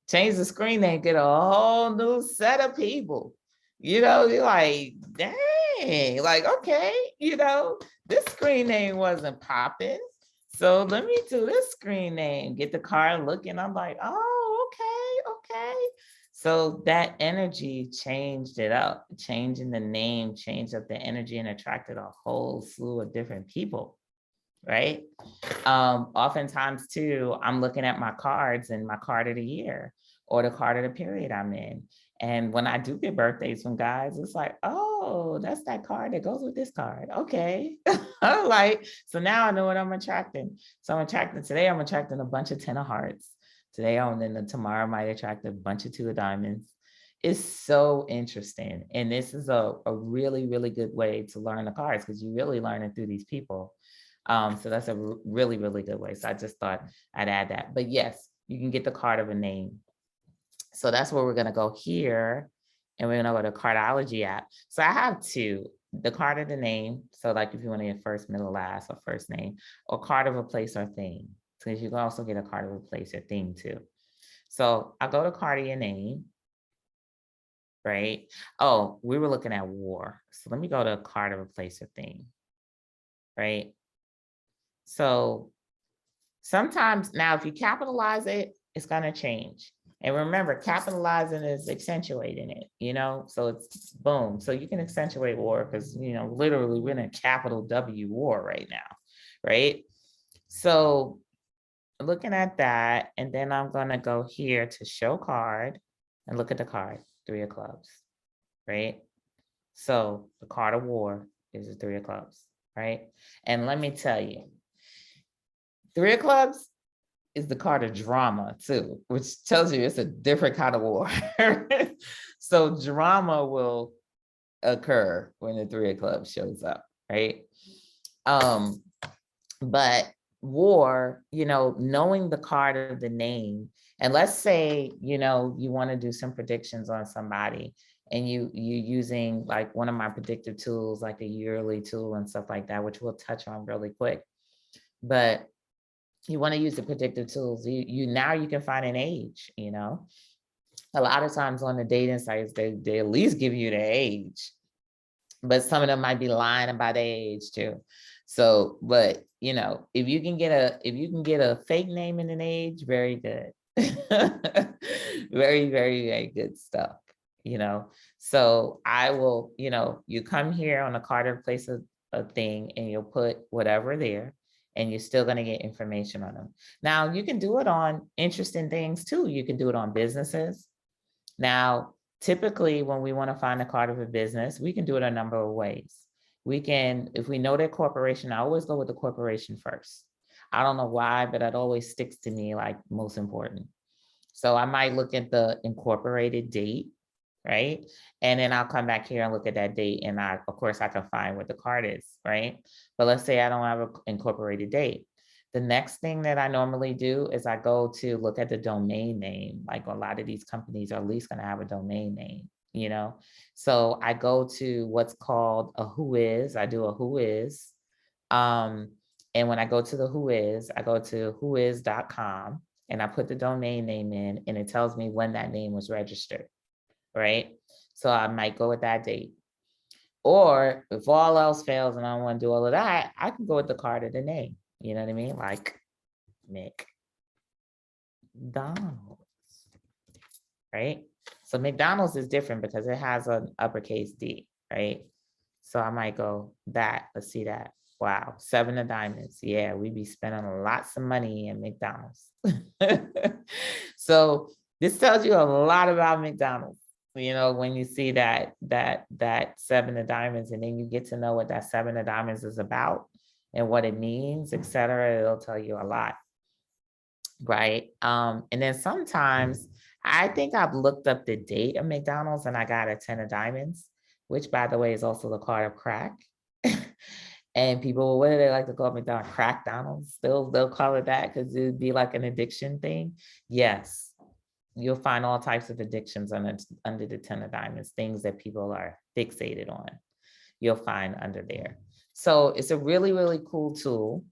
Change the screen name, get a whole new set of people. You know, you're like, dang, dang, like, okay, this screen name wasn't popping. So let me do this screen name, get the card looking. I'm like, oh, okay. So that energy changed it up, changing the name, changed up the energy and attracted a whole slew of different people, right? Oftentimes too, I'm looking at my cards and my card of the year or the card of the period I'm in. And when I do get birthdays from guys, it's like, oh, that's that card that goes with this card. Okay. Like, so now I know what I'm attracting. So today I'm attracting a bunch of 10 of hearts. Today and then tomorrow I might attract a bunch of 2 of diamonds. It's so interesting. And this is a really, really good way to learn the cards because you really learn it through these people. So that's a really, really good way. So I just thought I'd add that. But yes, you can get the card of a name. So that's where we're going to go here. And we're going to go to Cardology app. So I have 2, the card of the name. So like if you want to get first, middle, last, or first name, or card of a place or thing. So you can also get a card of a place or thing too. So I go to card of your name. Right? Oh, we were looking at war. So let me go to card of a place or thing. Right? So sometimes now, if you capitalize it, it's going to change. And remember, capitalizing is accentuating it, so it's boom. So you can accentuate war because, literally we're in a capital W war right now, right? So looking at that, and then I'm going to go here to show card and look at the card, 3 of clubs, right? So the card of war is the 3 of clubs, right? And let me tell you, 3 of clubs is the card of drama too, which tells you it's a different kind of war. So drama will occur when the 3 of clubs shows up, right? But war, knowing the card of the name, and let's say, you want to do some predictions on somebody and you using like one of my predictive tools, like a yearly tool and stuff like that, which we'll touch on really quick. But you want to use the predictive tools. Now you can find an age, a lot of times on the dating sites, they at least give you the age, but some of them might be lying about their age too. So, but if you can get a fake name and an age, very good. Very, very, very good stuff, So I will, you come here on a card or place a thing and you'll put whatever there. And you're still going to get information on them. Now, you can do it on interesting things too. You can do it on businesses. Now, typically, when we want to find a card of a business, we can do it a number of ways. We can, if we know their corporation, I always go with the corporation first. I don't know why, but that always sticks to me like most important. So I might look at the incorporated date, right? And then I'll come back here and look at that date. And of course, I can find what the card is, right? But let's say I don't have an incorporated date. The next thing that I normally do is I go to look at the domain name. Like a lot of these companies are at least going to have a domain name, So I go to what's called a whois. I do a whois. And when I go to the whois, I go to whois.com and I put the domain name in and it tells me when that name was registered. Right? So I might go with that date. Or if all else fails and I don't want to do all of that, I can go with the card of the name. You know what I mean? Like McDonald's, right? So McDonald's is different because it has an uppercase D, right? So I might go that, let's see that. Wow, 7 of diamonds. Yeah, we be spending lots of money in McDonald's. So this tells you a lot about McDonald's. When you see that 7 of diamonds, and then you get to know what that 7 of diamonds is about and what it means, etc. It'll tell you a lot, right? And then sometimes I think I've looked up the date of McDonald's and I got a 10 of diamonds, which by the way is also the card of crack. And people, what do they like to call McDonald's? Crack Donald's. They'll call it that because it'd be like an addiction thing. Yes. You'll find all types of addictions under the 10 of diamonds, things that people are fixated on. You'll find under there. So it's a really, really cool tool.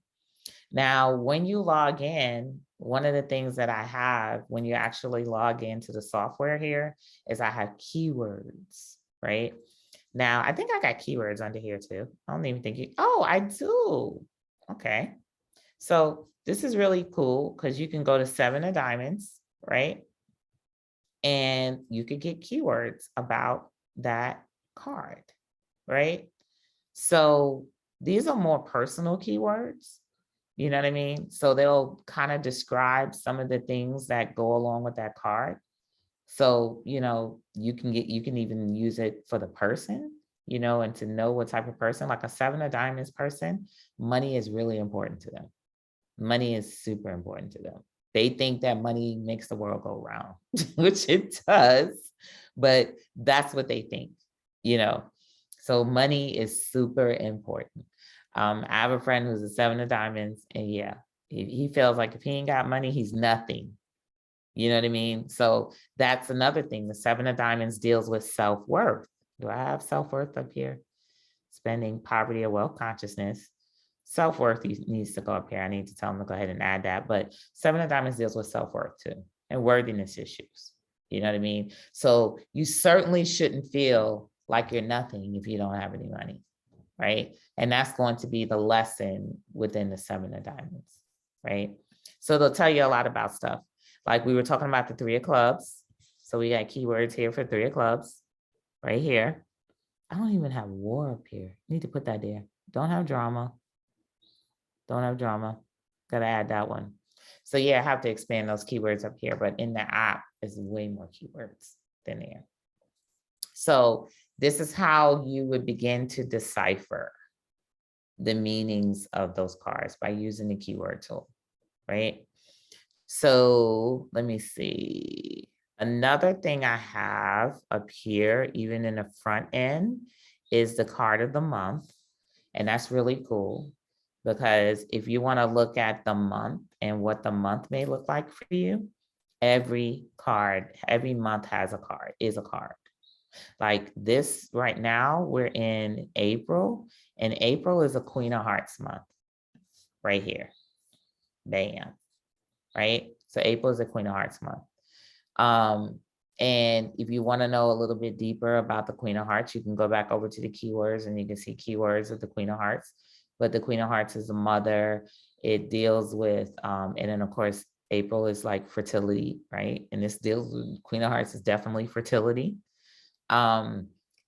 Now, when you log in, one of the things that I have when you actually log into the software here is I have keywords, right? Now, I think I got keywords under here too. I don't even think oh, I do. Okay. So this is really cool because you can go to 7 of diamonds, right? And you could get keywords about that card, right? So these are more personal keywords. You know what I mean? So they'll kind of describe some of the things that go along with that card. So, you know, you can even use it for the person, you know, and to know what type of person, like a 7 of diamonds person, money is really important to them. Money is super important to them. They think that money makes the world go round, which it does, but that's what they think, you know. So money is super important. I have a friend who's a 7 of diamonds, and yeah, he feels like if he ain't got money, he's nothing. You know what I mean? So that's another thing. The 7 of diamonds deals with self-worth. Do I have self-worth up here? Spending, poverty, or wealth consciousness. Self-worth needs to go up here. I need to tell them to go ahead and add that. But 7 of diamonds deals with self-worth too, and worthiness issues. You know what I mean? So you certainly shouldn't feel like you're nothing if you don't have any money, right? And that's going to be the lesson within the 7 of diamonds, right? So they'll tell you a lot about stuff. Like we were talking about the 3 of clubs. So we got keywords here for 3 of clubs right here. I don't even have war up here. Need to put that there. Don't have drama. Don't have drama. Got to add that one. So yeah, I have to expand those keywords up here, but in the app is way more keywords than there. So this is how you would begin to decipher the meanings of those cards by using the keyword tool, right? So let me see. Another thing I have up here, even in the front end, is the card of the month. And that's really cool because if you want to look at the month and what the month may look like for you, every month has a card, is a card. Like this right now, we're in April, and April is a Queen of Hearts month right here. Bam. Right? So April is a Queen of Hearts month. And if you want to know a little bit deeper about the Queen of Hearts, you can go back over to the keywords and you can see keywords of the Queen of Hearts. But the Queen of Hearts is a mother. It deals with, and then of course, April is like fertility, right? And this deals with, Queen of Hearts is definitely fertility.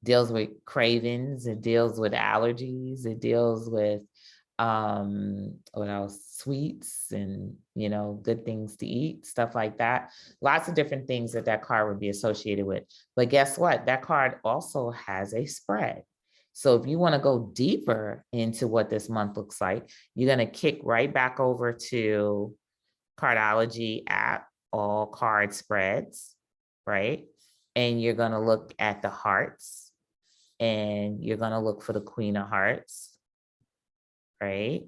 Deals with cravings, it deals with allergies, it deals with what else, sweets and, you know, good things to eat, stuff like that. Lots of different things that card would be associated with. But guess what? That card also has a spread. So if you want to go deeper into what this month looks like, you're going to kick right back over to Cardology app, all card spreads, right? And you're going to look at the hearts, and you're going to look for the Queen of Hearts, right?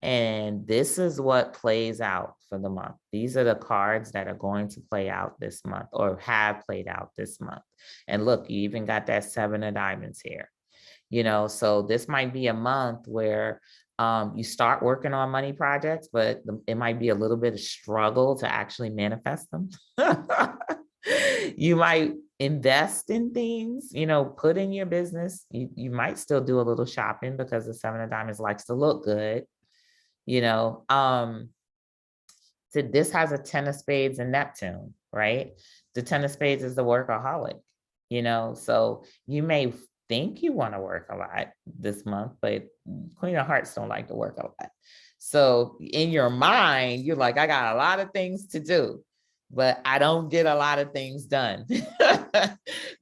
And this is what plays out for the month. These are the cards that are going to play out this month or have played out this month. And look, you even got that 7 of diamonds here. You know, so this might be a month where you start working on money projects, but it might be a little bit of struggle to actually manifest them. You might invest in things, you know, put in your business. You might still do a little shopping because the 7 of diamonds likes to look good, you know. So this has a 10 of spades and Neptune, right? The 10 of spades is the workaholic, you know, so you may think you want to work a lot this month, but Queen of Hearts don't like to work a lot. So in your mind, you're like, I got a lot of things to do, but I don't get a lot of things done.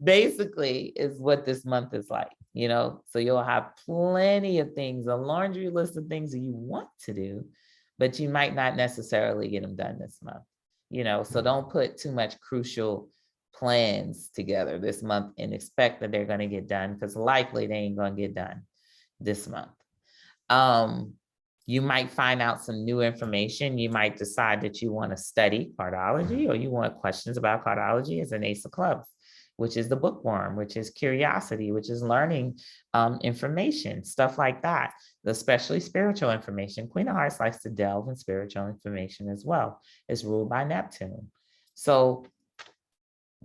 Basically is what this month is like, you know, so you'll have plenty of things, a laundry list of things that you want to do, but you might not necessarily get them done this month, you know, so don't put too much crucial plans together this month and expect that they're going to get done, because likely they ain't going to get done this month. You might find out some new information. You might decide that you want to study cardology, or you want questions about cardology as an Ace of Clubs, which is the bookworm, which is curiosity, which is learning information, stuff like that, especially spiritual information. Queen of Hearts likes to delve in spiritual information as well. It's ruled by Neptune. So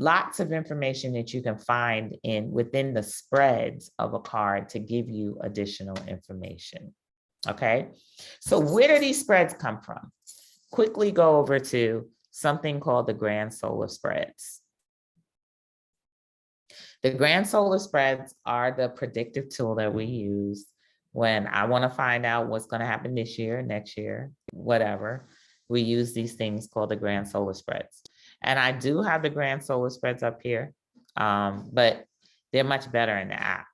lots of information that you can find within the spreads of a card to give you additional information. Okay, so where do these spreads come from? Quickly go over to something called the grand solar spreads. The grand solar spreads are the predictive tool that we use when I want to find out what's going to happen this year, next year, whatever. We use these things called the grand solar spreads. And I do have the grand solar spreads up here, but they're much better in the app.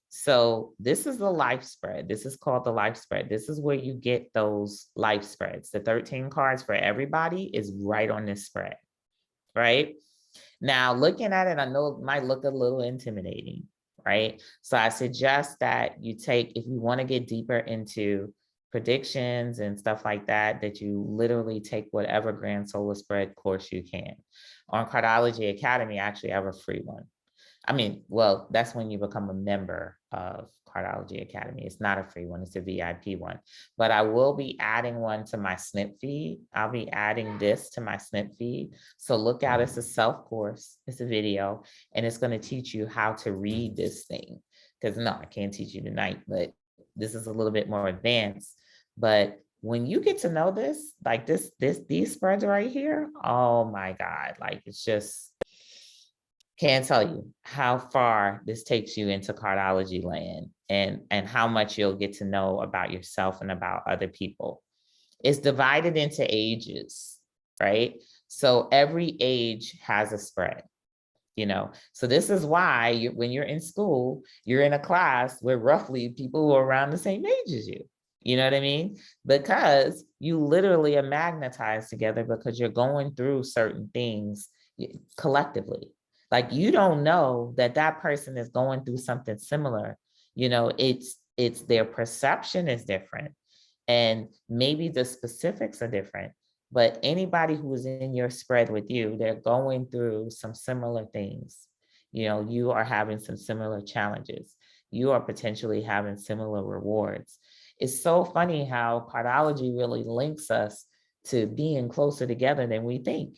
So this is the life spread. This is called the life spread. This is where you get those life spreads. The 13 cards for everybody is right on this spread, right? Now, looking at it, I know it might look a little intimidating, right? So I suggest that you take, if you want to get deeper into predictions and stuff like that, that you literally take whatever grand solar spread course you can. On Cardology Academy, I actually have a free one. I mean, well, that's when you become a member of Cardology Academy. It's not a free one, it's a VIP one. But I will be adding one to my snip feed. I'll be adding this to my snip feed. So look out, it's a self course, it's a video, and it's going to teach you how to read this thing. Because no, I can't teach you tonight, but this is a little bit more advanced. But when you get to know this, like these spreads right here, oh my God, like it's just, can't tell you how far this takes you into cardology land and how much you'll get to know about yourself and about other people. It's divided into ages, right? So every age has a spread, you know? So this is why when you're in school, you're in a class where roughly people who are around the same age as you. You know what I mean? Because you literally are magnetized together because you're going through certain things collectively. Like you don't know that that person is going through something similar. You know, it's their perception is different, and maybe the specifics are different. But anybody who is in your spread with you, they're going through some similar things. You know, you are having some similar challenges. You are potentially having similar rewards. It's so funny how cardology really links us to being closer together than we think.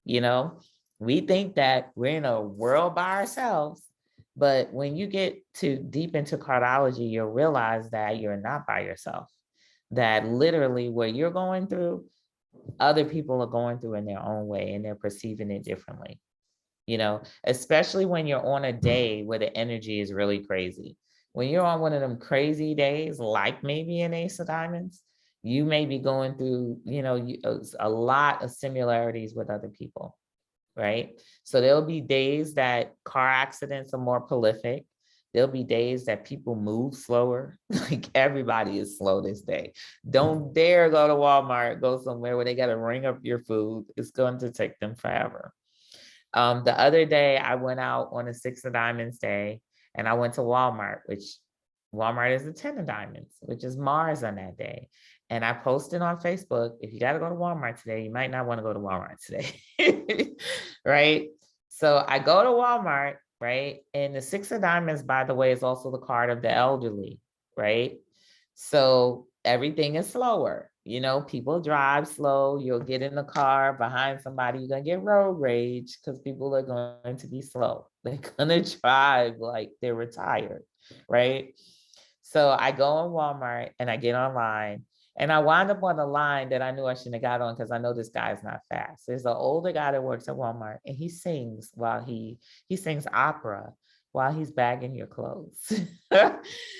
You know, we think that we're in a world by ourselves, but when you get too deep into cardology, you'll realize that you're not by yourself, that literally what you're going through, other people are going through in their own way and they're perceiving it differently. You know, especially when you're on a day where the energy is really crazy. When you're on one of them crazy days, like maybe an Ace of Diamonds, you may be going through, you know, a lot of similarities with other people. Right? So there'll be days that car accidents are more prolific. There'll be days that people move slower. Like everybody is slow this day. Don't dare go to Walmart, go somewhere where they got to ring up your food. It's going to take them forever. The other day I went out on a 6 of diamonds day and I went to Walmart, which Walmart is a 10 of diamonds, which is Mars on that day. And I posted on Facebook, if you got to go to Walmart today, you might not want to go to Walmart today, right? So I go to Walmart, right? And the 6 of diamonds, by the way, is also the card of the elderly, right? So everything is slower. You know, people drive slow. You'll get in the car behind somebody. You're going to get road rage because people are going to be slow. They're going to drive like they're retired, right? So I go on Walmart and I get online and I wound up on the line that I knew I shouldn't have got on because I know this guy's not fast. There's an older guy that works at Walmart and he sings while he sings opera while he's bagging your clothes.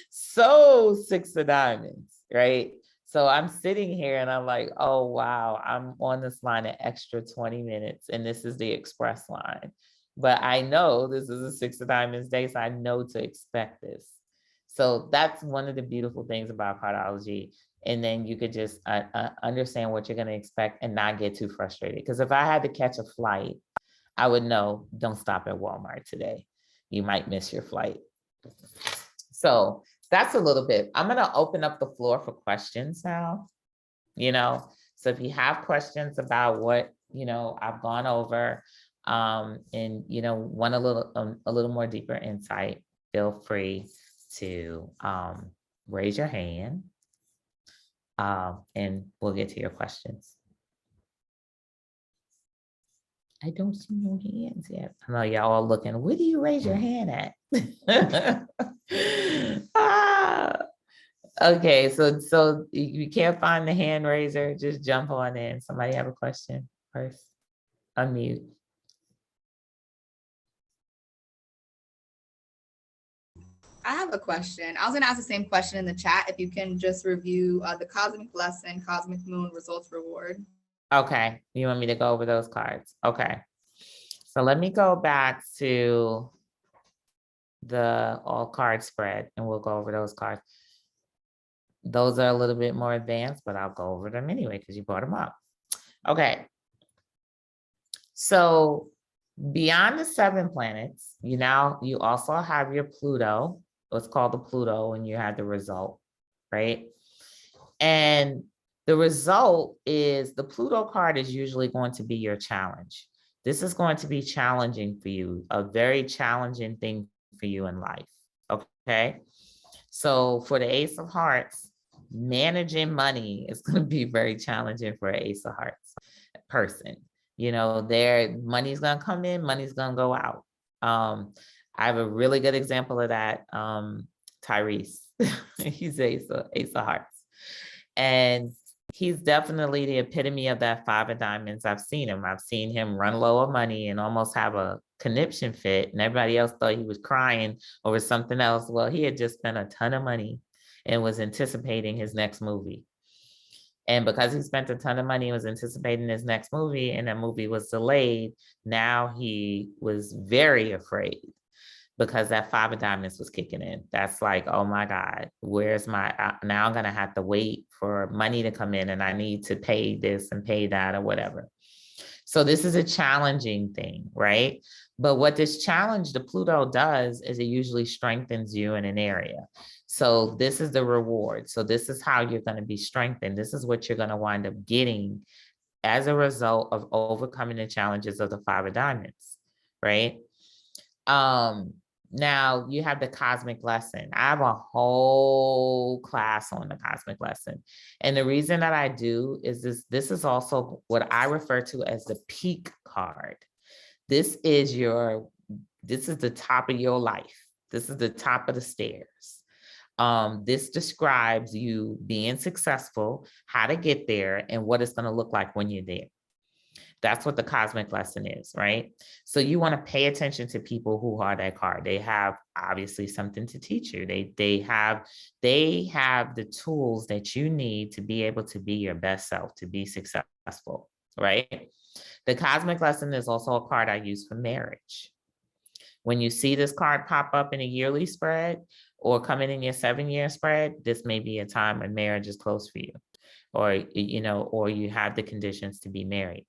So 6 of diamonds, right? So I'm sitting here and I'm like, oh, wow, I'm on this line an extra 20 minutes and this is the express line. But I know this is a 6 of diamonds day, so I know to expect this. So that's one of the beautiful things about cardology. And then you could just understand what you're going to expect and not get too frustrated. Because if I had to catch a flight, I would know, don't stop at Walmart today. You might miss your flight. So that's a little bit. I'm going to open up the floor for questions now. You know, so if you have questions about what, you know, I've gone over and, you know, want a little more deeper insight, feel free to raise your hand and we'll get to your questions. I don't see no hands yet. I know y'all all looking. Where do you raise your hand at? Ah, okay, so you can't find the hand raiser. Just jump on in. Somebody have a question first? Unmute. I have a question. I was going to ask the same question in the chat. If you can just review the cosmic lesson, cosmic moon results reward. Okay, you want me to go over those cards? Okay, so let me go back to the all card spread and we'll go over those cards. Those are a little bit more advanced, but I'll go over them anyway because you brought them up. Okay, so beyond the 7 planets, you also have your Pluto, what's called the Pluto, and you have the result, right? And the result is the Pluto card is usually going to be your challenge. This is going to be challenging for you, a very challenging thing for you in life, okay? So for the Ace of Hearts, managing money is going to be very challenging for an Ace of Hearts person. Their money's going to come in, money's going to go out. I have a really good example of that. Tyrese, he's Ace of Hearts. And he's definitely the epitome of that 5 of diamonds. I've seen him run low of money and almost have a conniption fit. And everybody else thought he was crying over something else. Well, he had just spent a ton of money and was anticipating his next movie. And because he spent a ton of money and was anticipating his next movie and that movie was delayed, now he was very afraid because that 5 of diamonds was kicking in. That's like, oh my God, where's now I'm gonna have to wait for money to come in and I need to pay this and pay that or whatever. So this is a challenging thing, right? But what this challenge, the Pluto does is it usually strengthens you in an area. So this is the reward. So this is how you're gonna be strengthened. This is what you're gonna wind up getting as a result of overcoming the challenges of the 5 of diamonds, right? Now you have the cosmic lesson. I have a whole class on the cosmic lesson. And the reason that I do is this is also what I refer to as the peak card. This is the top of your life. This is the top of the stairs. This describes you being successful, how to get there, and what it's going to look like when you're there. That's what the cosmic lesson is, right? So you want to pay attention to people who are that card. They have obviously something to teach you. They have the tools that you need to be able to be your best self, to be successful, right? The cosmic lesson is also a card I use for marriage. When you see this card pop up in a yearly spread or coming in your 7-year spread, this may be a time when marriage is close for you, or you have the conditions to be married.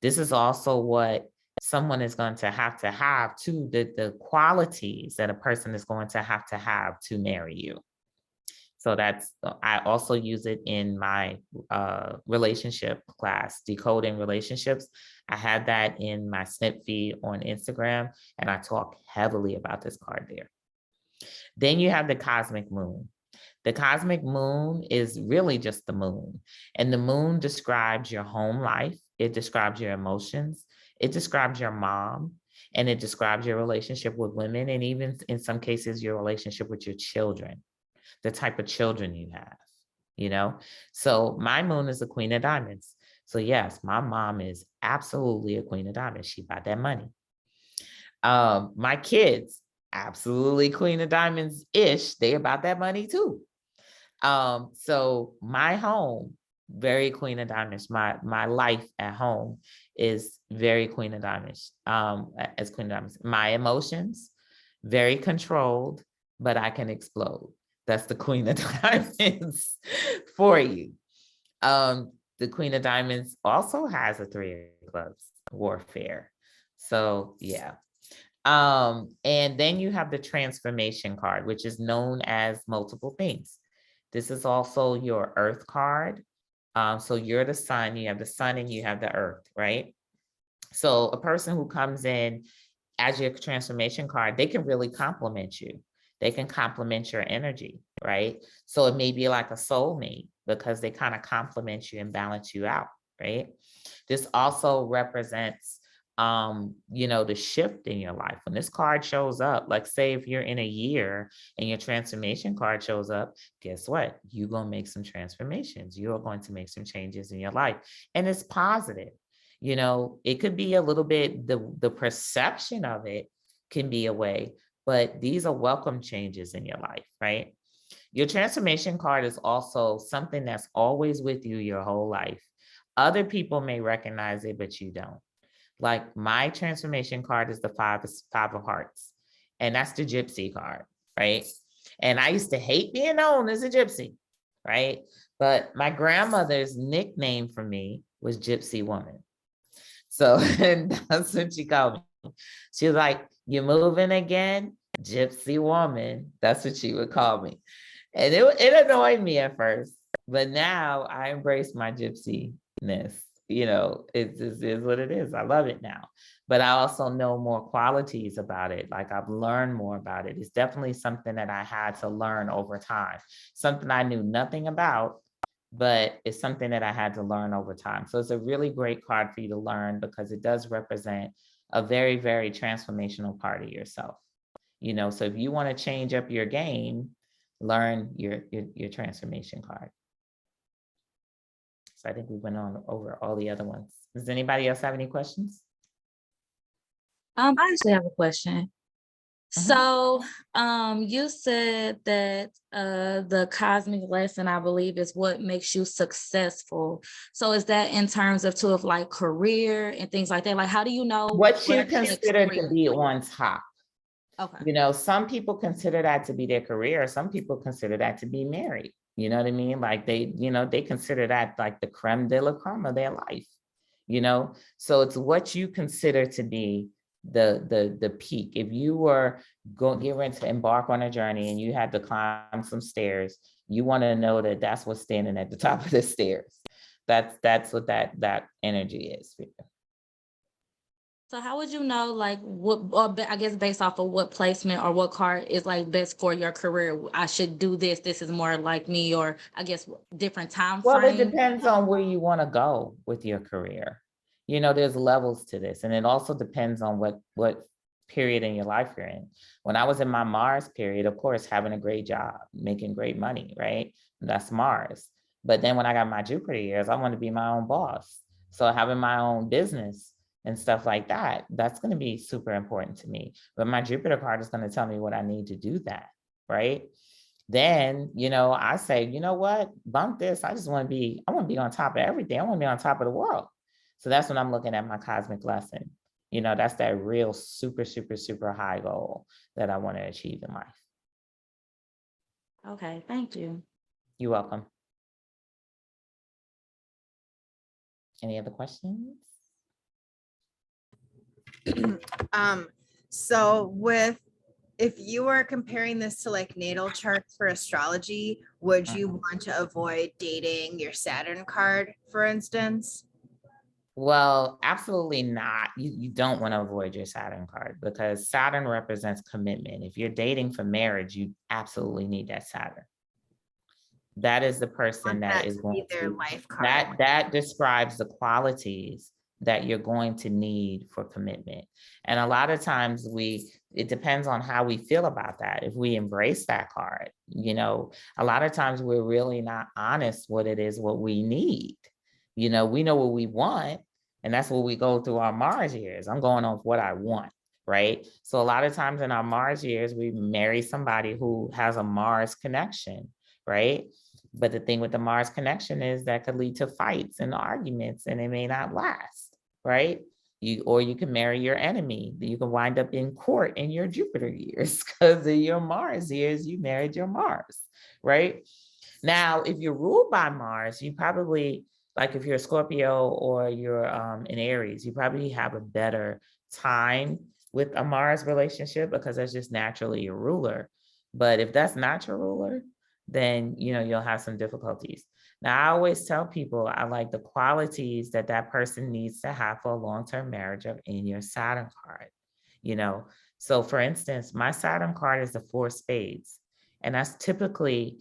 This is also what someone is going to have to the qualities that a person is going to have to marry you. So I also use it in my relationship class, Decoding Relationships. I have that in my snip feed on Instagram, and I talk heavily about this card there. Then you have the cosmic moon. The cosmic moon is really just the moon. And the moon describes your home life. It describes your emotions. It describes your mom. And it describes your relationship with women. And even in some cases, your relationship with your children, the type of children you have, So my moon is the Queen of Diamonds. So yes, my mom is absolutely a Queen of Diamonds. She got that money. My kids, absolutely Queen of Diamonds-ish. They about that money too. So my home, very Queen of Diamonds. My life at home is very Queen of Diamonds. As Queen of Diamonds. My emotions, very controlled, but I can explode. That's the Queen of Diamonds for you. The Queen of Diamonds also has a 3 of Clubs, warfare. So yeah. And then you have the transformation card, which is known as multiple things. This is also your earth card. So you're the sun, you have the sun and you have the earth, right? So a person who comes in as your transformation card, they can really complement you. They can complement your energy, right? So it may be like a soulmate because they kind of complement you and balance you out, right? This also represents the shift in your life. When this card shows up, like say if you're in a year and your transformation card shows up, guess what? You're going to make some transformations. You're going to make some changes in your life. And it's positive. It could be a little bit, the perception of it can be a way, but these are welcome changes in your life, right? Your transformation card is also something that's always with you your whole life. Other people may recognize it, but you don't. Like my transformation card is the five of hearts, and that's the gypsy card, right? And I used to hate being known as a gypsy, right? But my grandmother's nickname for me was Gypsy Woman. So and that's what she called me. She was like, "You moving again, Gypsy Woman?" That's what she would call me. And it annoyed me at first, but now I embrace my gypsy-ness. It just is what it is. I love it now. But I also know more qualities about it. Like I've learned more about it. It's definitely something that I had to learn over time. Something I knew nothing about, but it's something that I had to learn over time. So it's a really great card for you to learn because it does represent a very, very transformational part of yourself. So if you want to change up your game, learn your transformation card. So I think we went on over all the other ones. Does anybody else have any questions? I actually have a question. So, you said that the cosmic lesson, I believe, is what makes you successful. So, is that in terms of like career and things like that? Like, how do you know What you where the next consider to career? be on top? Okay. Some people consider that to be their career. Some people consider that to be married. You know what I mean? Like they consider that like the creme de la creme of their life. So it's what you consider to be the peak. If you were get ready to embark on a journey and you had to climb some stairs, you want to know that that's what's standing at the top of the stairs. That's what that energy is for you. So how would you know, like, I guess based off of what placement or what card is like best for your career? I should do this. This is more like me, or I guess different time Well, it frame. depends on where you want to go with your career. There's levels to this, and it also depends on what period in your life you're in. When I was in my Mars period, of course, having a great job, making great money, right? That's Mars. But then when I got my Jupiter years, I want to be my own boss. So having my own business and stuff like that, that's going to be super important to me. But my Jupiter card is going to tell me what I need to do that, right? Then, I say, you know what, bump this. I want to be on top of everything. I want to be on top of the world. So that's when I'm looking at my cosmic lesson. That's that real super, super, super high goal that I want to achieve in life. Okay, thank you. You're welcome. Any other questions? So if you were comparing this to like natal charts for astrology, would you want to avoid dating your Saturn card, for instance? Well, absolutely not. You don't want to avoid your Saturn card because Saturn represents commitment. If you're dating for marriage, you absolutely need that Saturn. That is the person that is going their to, life card. that describes the qualities that you're going to need for commitment. And a lot of times it depends on how we feel about that. If we embrace that card, a lot of times we're really not honest what it is, what we need. We know what we want, and that's what we go through our Mars years. I'm going off what I want, right? So a lot of times in our Mars years, we marry somebody who has a Mars connection, right? But the thing with the Mars connection is that could lead to fights and arguments, and it may not last, right? You can marry your enemy. You can wind up in court in your Jupiter years because of your Mars years. You married your Mars, right? Now, if you're ruled by Mars, you probably, like if you're a Scorpio or you're in Aries, you probably have a better time with a Mars relationship because that's just naturally your ruler. But if that's not your ruler, then you'll have some difficulties. Now, I always tell people I like the qualities that person needs to have for a long-term marriage of in your Saturn card. So for instance, my Saturn card is the 4 spades, and that's typically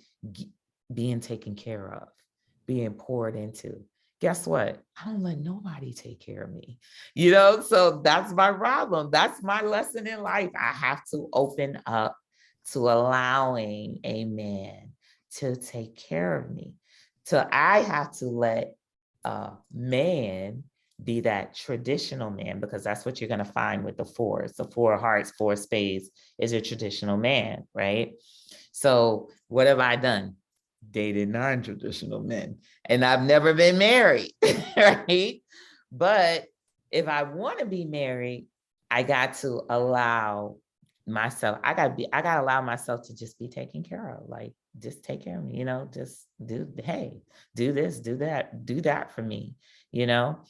being taken care of, being poured into, guess what? I don't let nobody take care of me, you know? So that's my problem. That's my lesson in life. I have to open up to allowing a man to take care of me. So I have to let a man be that traditional man, because that's what you're going to find with the fours. The four hearts, four spades is a traditional man, right? So what have I done? Dated non-traditional men, and I've never been married, right? But if I want to be married, I got to allow myself, I gotta allow myself to just be taken care of. Like, just take care of me, you know, just do, hey, do this, do that for me, you know?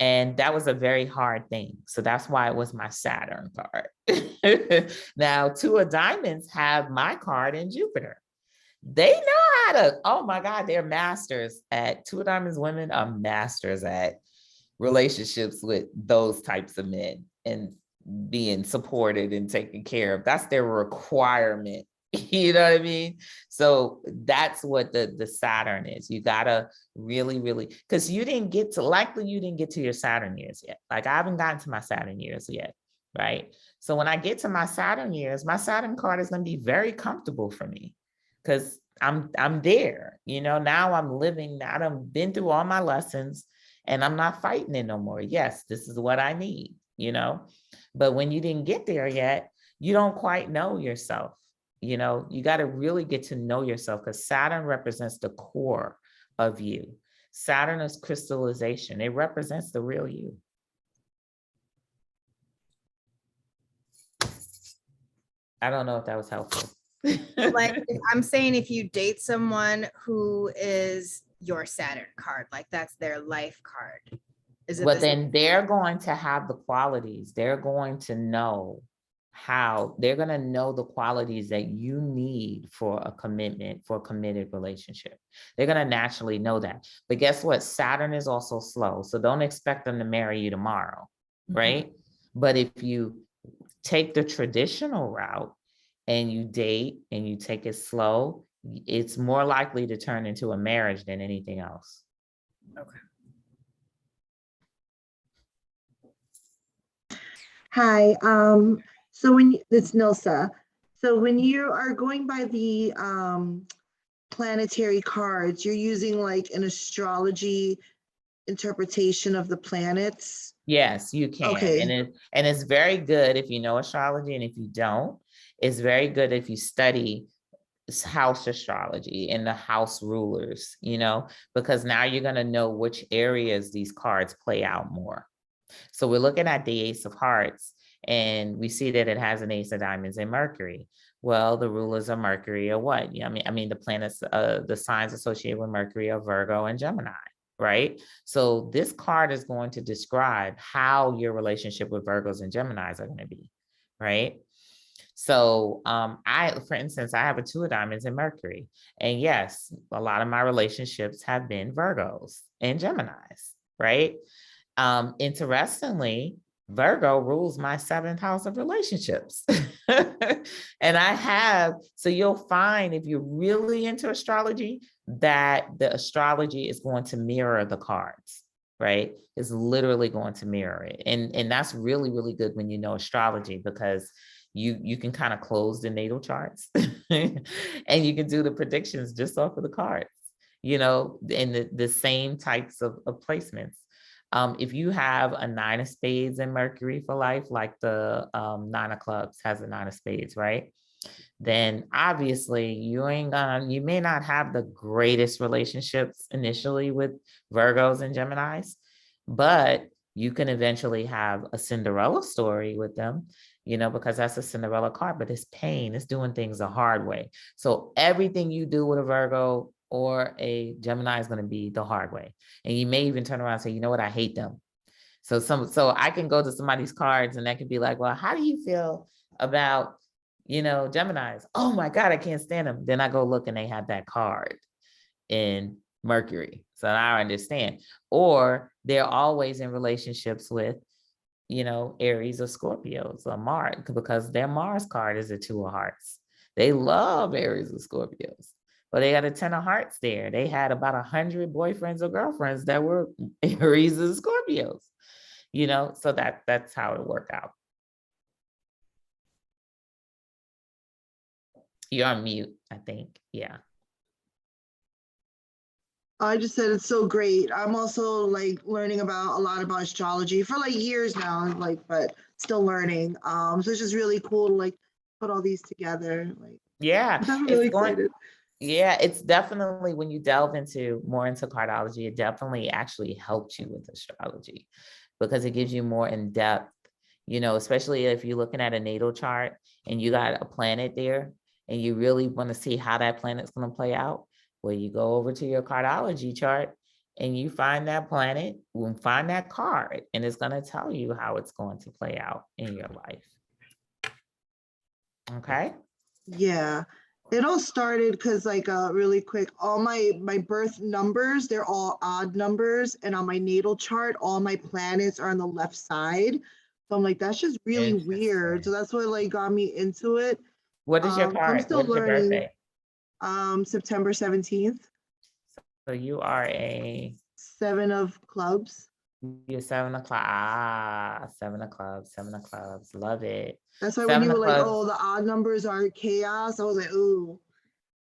And that was a very hard thing. So that's why it was my Saturn card. Now, two of diamonds have my card in Jupiter. They know how to, oh my God, they're masters at, two of diamonds women are masters at relationships with those types of men and being supported and taken care of. That's their requirement. You know what I mean? So that's what the Saturn is. You gotta really, because you didn't get to your Saturn years yet. Like, I haven't gotten to my Saturn years yet, right? So when I get to my Saturn years, my Saturn card is gonna be very comfortable for me, because I'm there, you know. Now I'm living, now I've been through all my lessons and I'm not fighting it no more. Yes, this is what I need, you know. But when you didn't get there yet, you don't quite know yourself. You know, you got to really get to know yourself, because Saturn represents the core of you. Saturn is crystallization. It represents the real you. I don't know if that was helpful. Like, I'm saying, if you date someone who is your Saturn card, like that's their life card. Is it But the same? then they're going to have the qualities. They're going to know they're going to know the qualities that you need for a commitment, for a committed relationship. They're going to naturally know that. But guess what? Saturn is also slow. So don't expect them to marry you tomorrow, right? But if you take the traditional route and you date and you take it slow, it's more likely to turn into a marriage than anything else. Okay. Hi, so it's Nilsa. So when you are going by the planetary cards, you're using like an astrology interpretation of the planets? Yes, you can. Okay. And it's very good if you know astrology, and if you don't, it's very good if you study house astrology and the house rulers, you know, because now you're going to know which areas these cards play out more. So we're looking at the Ace of Hearts, and we see that it has an Ace of Diamonds in Mercury. Well, the rulers of Mercury are what? I mean, the planets, the signs associated with Mercury are Virgo and Gemini, right? So this card is going to describe how your relationship with Virgos and Geminis are going to be, right? So for instance, I have a two of diamonds in Mercury. And yes, a lot of my relationships have been Virgos and Geminis, right? Interestingly, Virgo rules my 7th house of relationships. And so you'll find, if you're really into astrology, that the astrology is going to mirror the cards, right? It's literally going to mirror it. And that's really, really good when you know astrology, because you can kind of close the natal charts and you can do the predictions just off of the cards, you know, in the same types of placements. If you have a 9 of spades in Mercury for life, like the 9 of clubs has a 9 of spades, right? Then obviously you may not have the greatest relationships initially with Virgos and Geminis, but you can eventually have a Cinderella story with them, you know, because that's a Cinderella card, but it's pain, it's doing things the hard way. So everything you do with a Virgo or a Gemini is going to be the hard way. And you may even turn around and say, you know what, I hate them. So I can go to somebody's cards and that could be like, well, how do you feel about, you know, Geminis? Oh my God, I can't stand them. Then I go look and they have that card in Mercury. So now I understand. Or they're always in relationships with, you know, Aries or Scorpios or Mars, because their Mars card is a 2 of hearts. They love Aries or Scorpios. Well, they got a 10 of hearts there. They had about 100 boyfriends or girlfriends that were Aries and Scorpios, you know, so that's how it worked out. You're on mute, I think. Yeah. I just said it's so great. I'm also like learning about a lot about astrology for like years now, like, but still learning. So it's just really cool to like put all these together. Like, Yeah. I'm really It's going, excited. yeah, it's definitely when you delve into more into cardology, it definitely actually helps you with astrology because it gives you more in depth, you know, especially if you're looking at a natal chart and you got a planet there and you really want to see how that planet's going to play out. Well, you go over to your cardology chart and you find that planet, find that card, and it's going to tell you how it's going to play out in your life. Okay. Yeah. It all started because like really quick, all my birth numbers, they're all odd numbers. And on my natal chart, all my planets are on the left side. So I'm like, that's just really weird. So Interesting. that's what like got me into it. What is your So I'm card? still What is your learning. birthday? September 17th, So you are a 7 of clubs. you're 7 o'clock. Ah, 7 o'clock, 7 o'clock. Love it. That's why when you Seven were like, o'clock. oh, the odd numbers are chaos, I was like, ooh,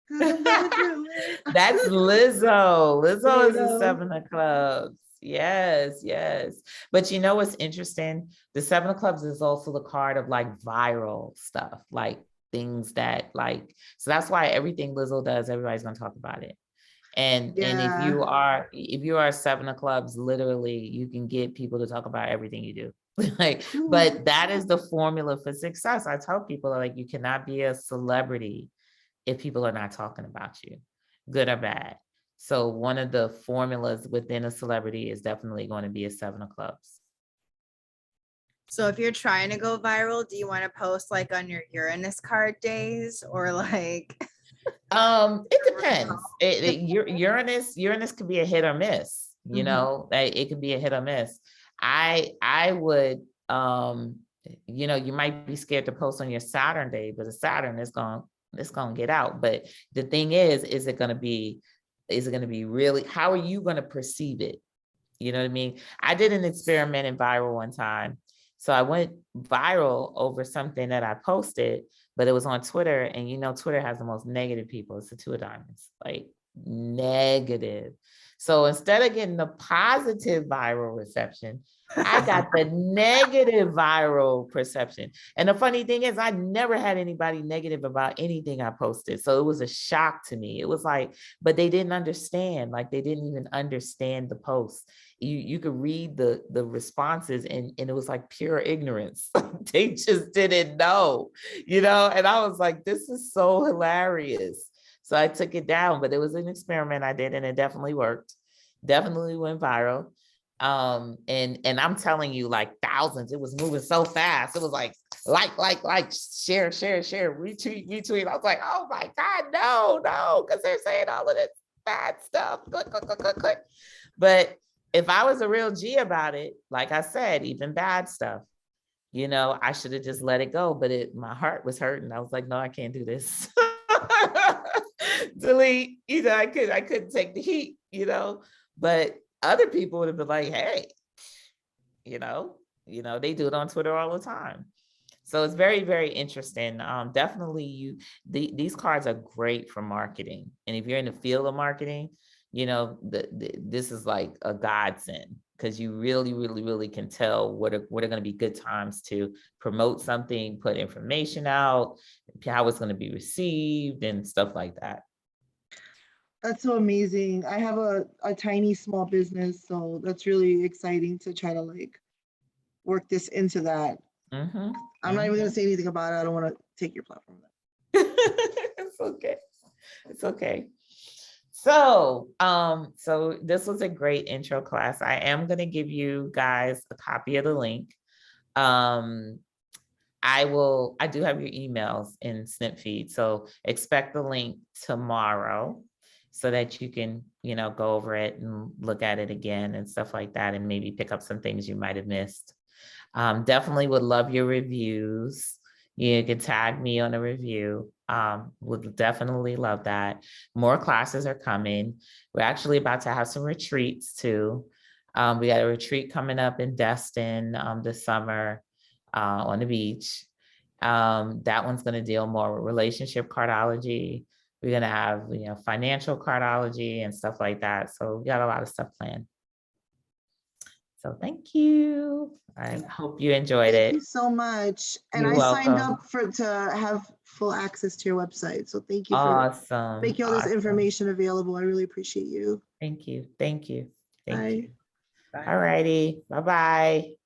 because I'm going through it. That's Lizzo. Lizzo You is the know? 7 of clubs. Yes, yes. But you know what's interesting? The 7 of clubs is also the card of like viral stuff, like things that like, so that's why everything Lizzo does, everybody's gonna talk about it. And if Yeah. you are 7 of clubs, literally you can get people to talk about everything you do. Like, but that is the formula for success. I tell people like you cannot be a celebrity if people are not talking about you, good or bad. So one of the formulas within a celebrity is definitely going to be a 7 of clubs. So if you're trying to go viral, do you want to post like on your Uranus card days or like? It depends. Uranus could be a hit or miss, you know, it could be a hit or miss. I would, you know, you might be scared to post on your Saturn day, but the Saturn is it's going to get out. But the thing is it going to be really, how are you going to perceive it? You know what I mean? I did an experiment in viral one time. So I went viral over something that I posted, but it was on Twitter. And you know, Twitter has the most negative people. It's the 2 of diamonds, like negative. So instead of getting the positive viral reception, I got the negative viral perception. And the funny thing is, I never had anybody negative about anything I posted. So it was a shock to me. It was like, but they didn't understand, like they didn't even understand the post. You could read the responses and it was like pure ignorance. They just didn't know, you know? And I was like, this is so hilarious. So I took it down, but it was an experiment I did and it definitely worked. Definitely went viral. And I'm telling you, like thousands, it was moving so fast. It was like, share, retweet. I was like, oh my God, no, because they're saying all of this bad stuff. Click. But if I was a real G about it, like I said, even bad stuff, you know, I should have just let it go. But my heart was hurting. I was like, no, I can't do this. Delete, you know, I couldn't take the heat, you know, but other people would have been like, hey, you know, they do it on Twitter all the time. So it's very, very interesting. Definitely these cards are great for marketing. And if you're in the field of marketing, you know, this is like a godsend because you really can tell what are going to be good times to promote something, put information out, how it's going to be received and stuff like that. That's so amazing. I have a tiny small business, so that's really exciting to try to like work this into that. I'm not even going to say anything about it. I don't want to take your platform. It's okay. It's okay. So, so this was a great intro class. I am going to give you guys a copy of the link. I do have your emails in Snipfeed, so expect the link tomorrow so that you can, you know, go over it and look at it again and stuff like that, and maybe pick up some things you might have missed. Definitely would love your reviews. You can tag me on a review. Would definitely love that. More classes are coming. We're actually about to have some retreats too. We got a retreat coming up in Destin this summer on the beach. That one's going to deal more with relationship cardology. We're going to have, financial cardology and stuff like that. So we got a lot of stuff planned. So thank you. I hope you enjoyed Thank it. you so much. And You're I signed welcome. up to have full access to your website. So thank you for Awesome. making all this Awesome. information available. I really appreciate you. Thank you. Thank you. Thank Bye. you. All righty. Bye-bye.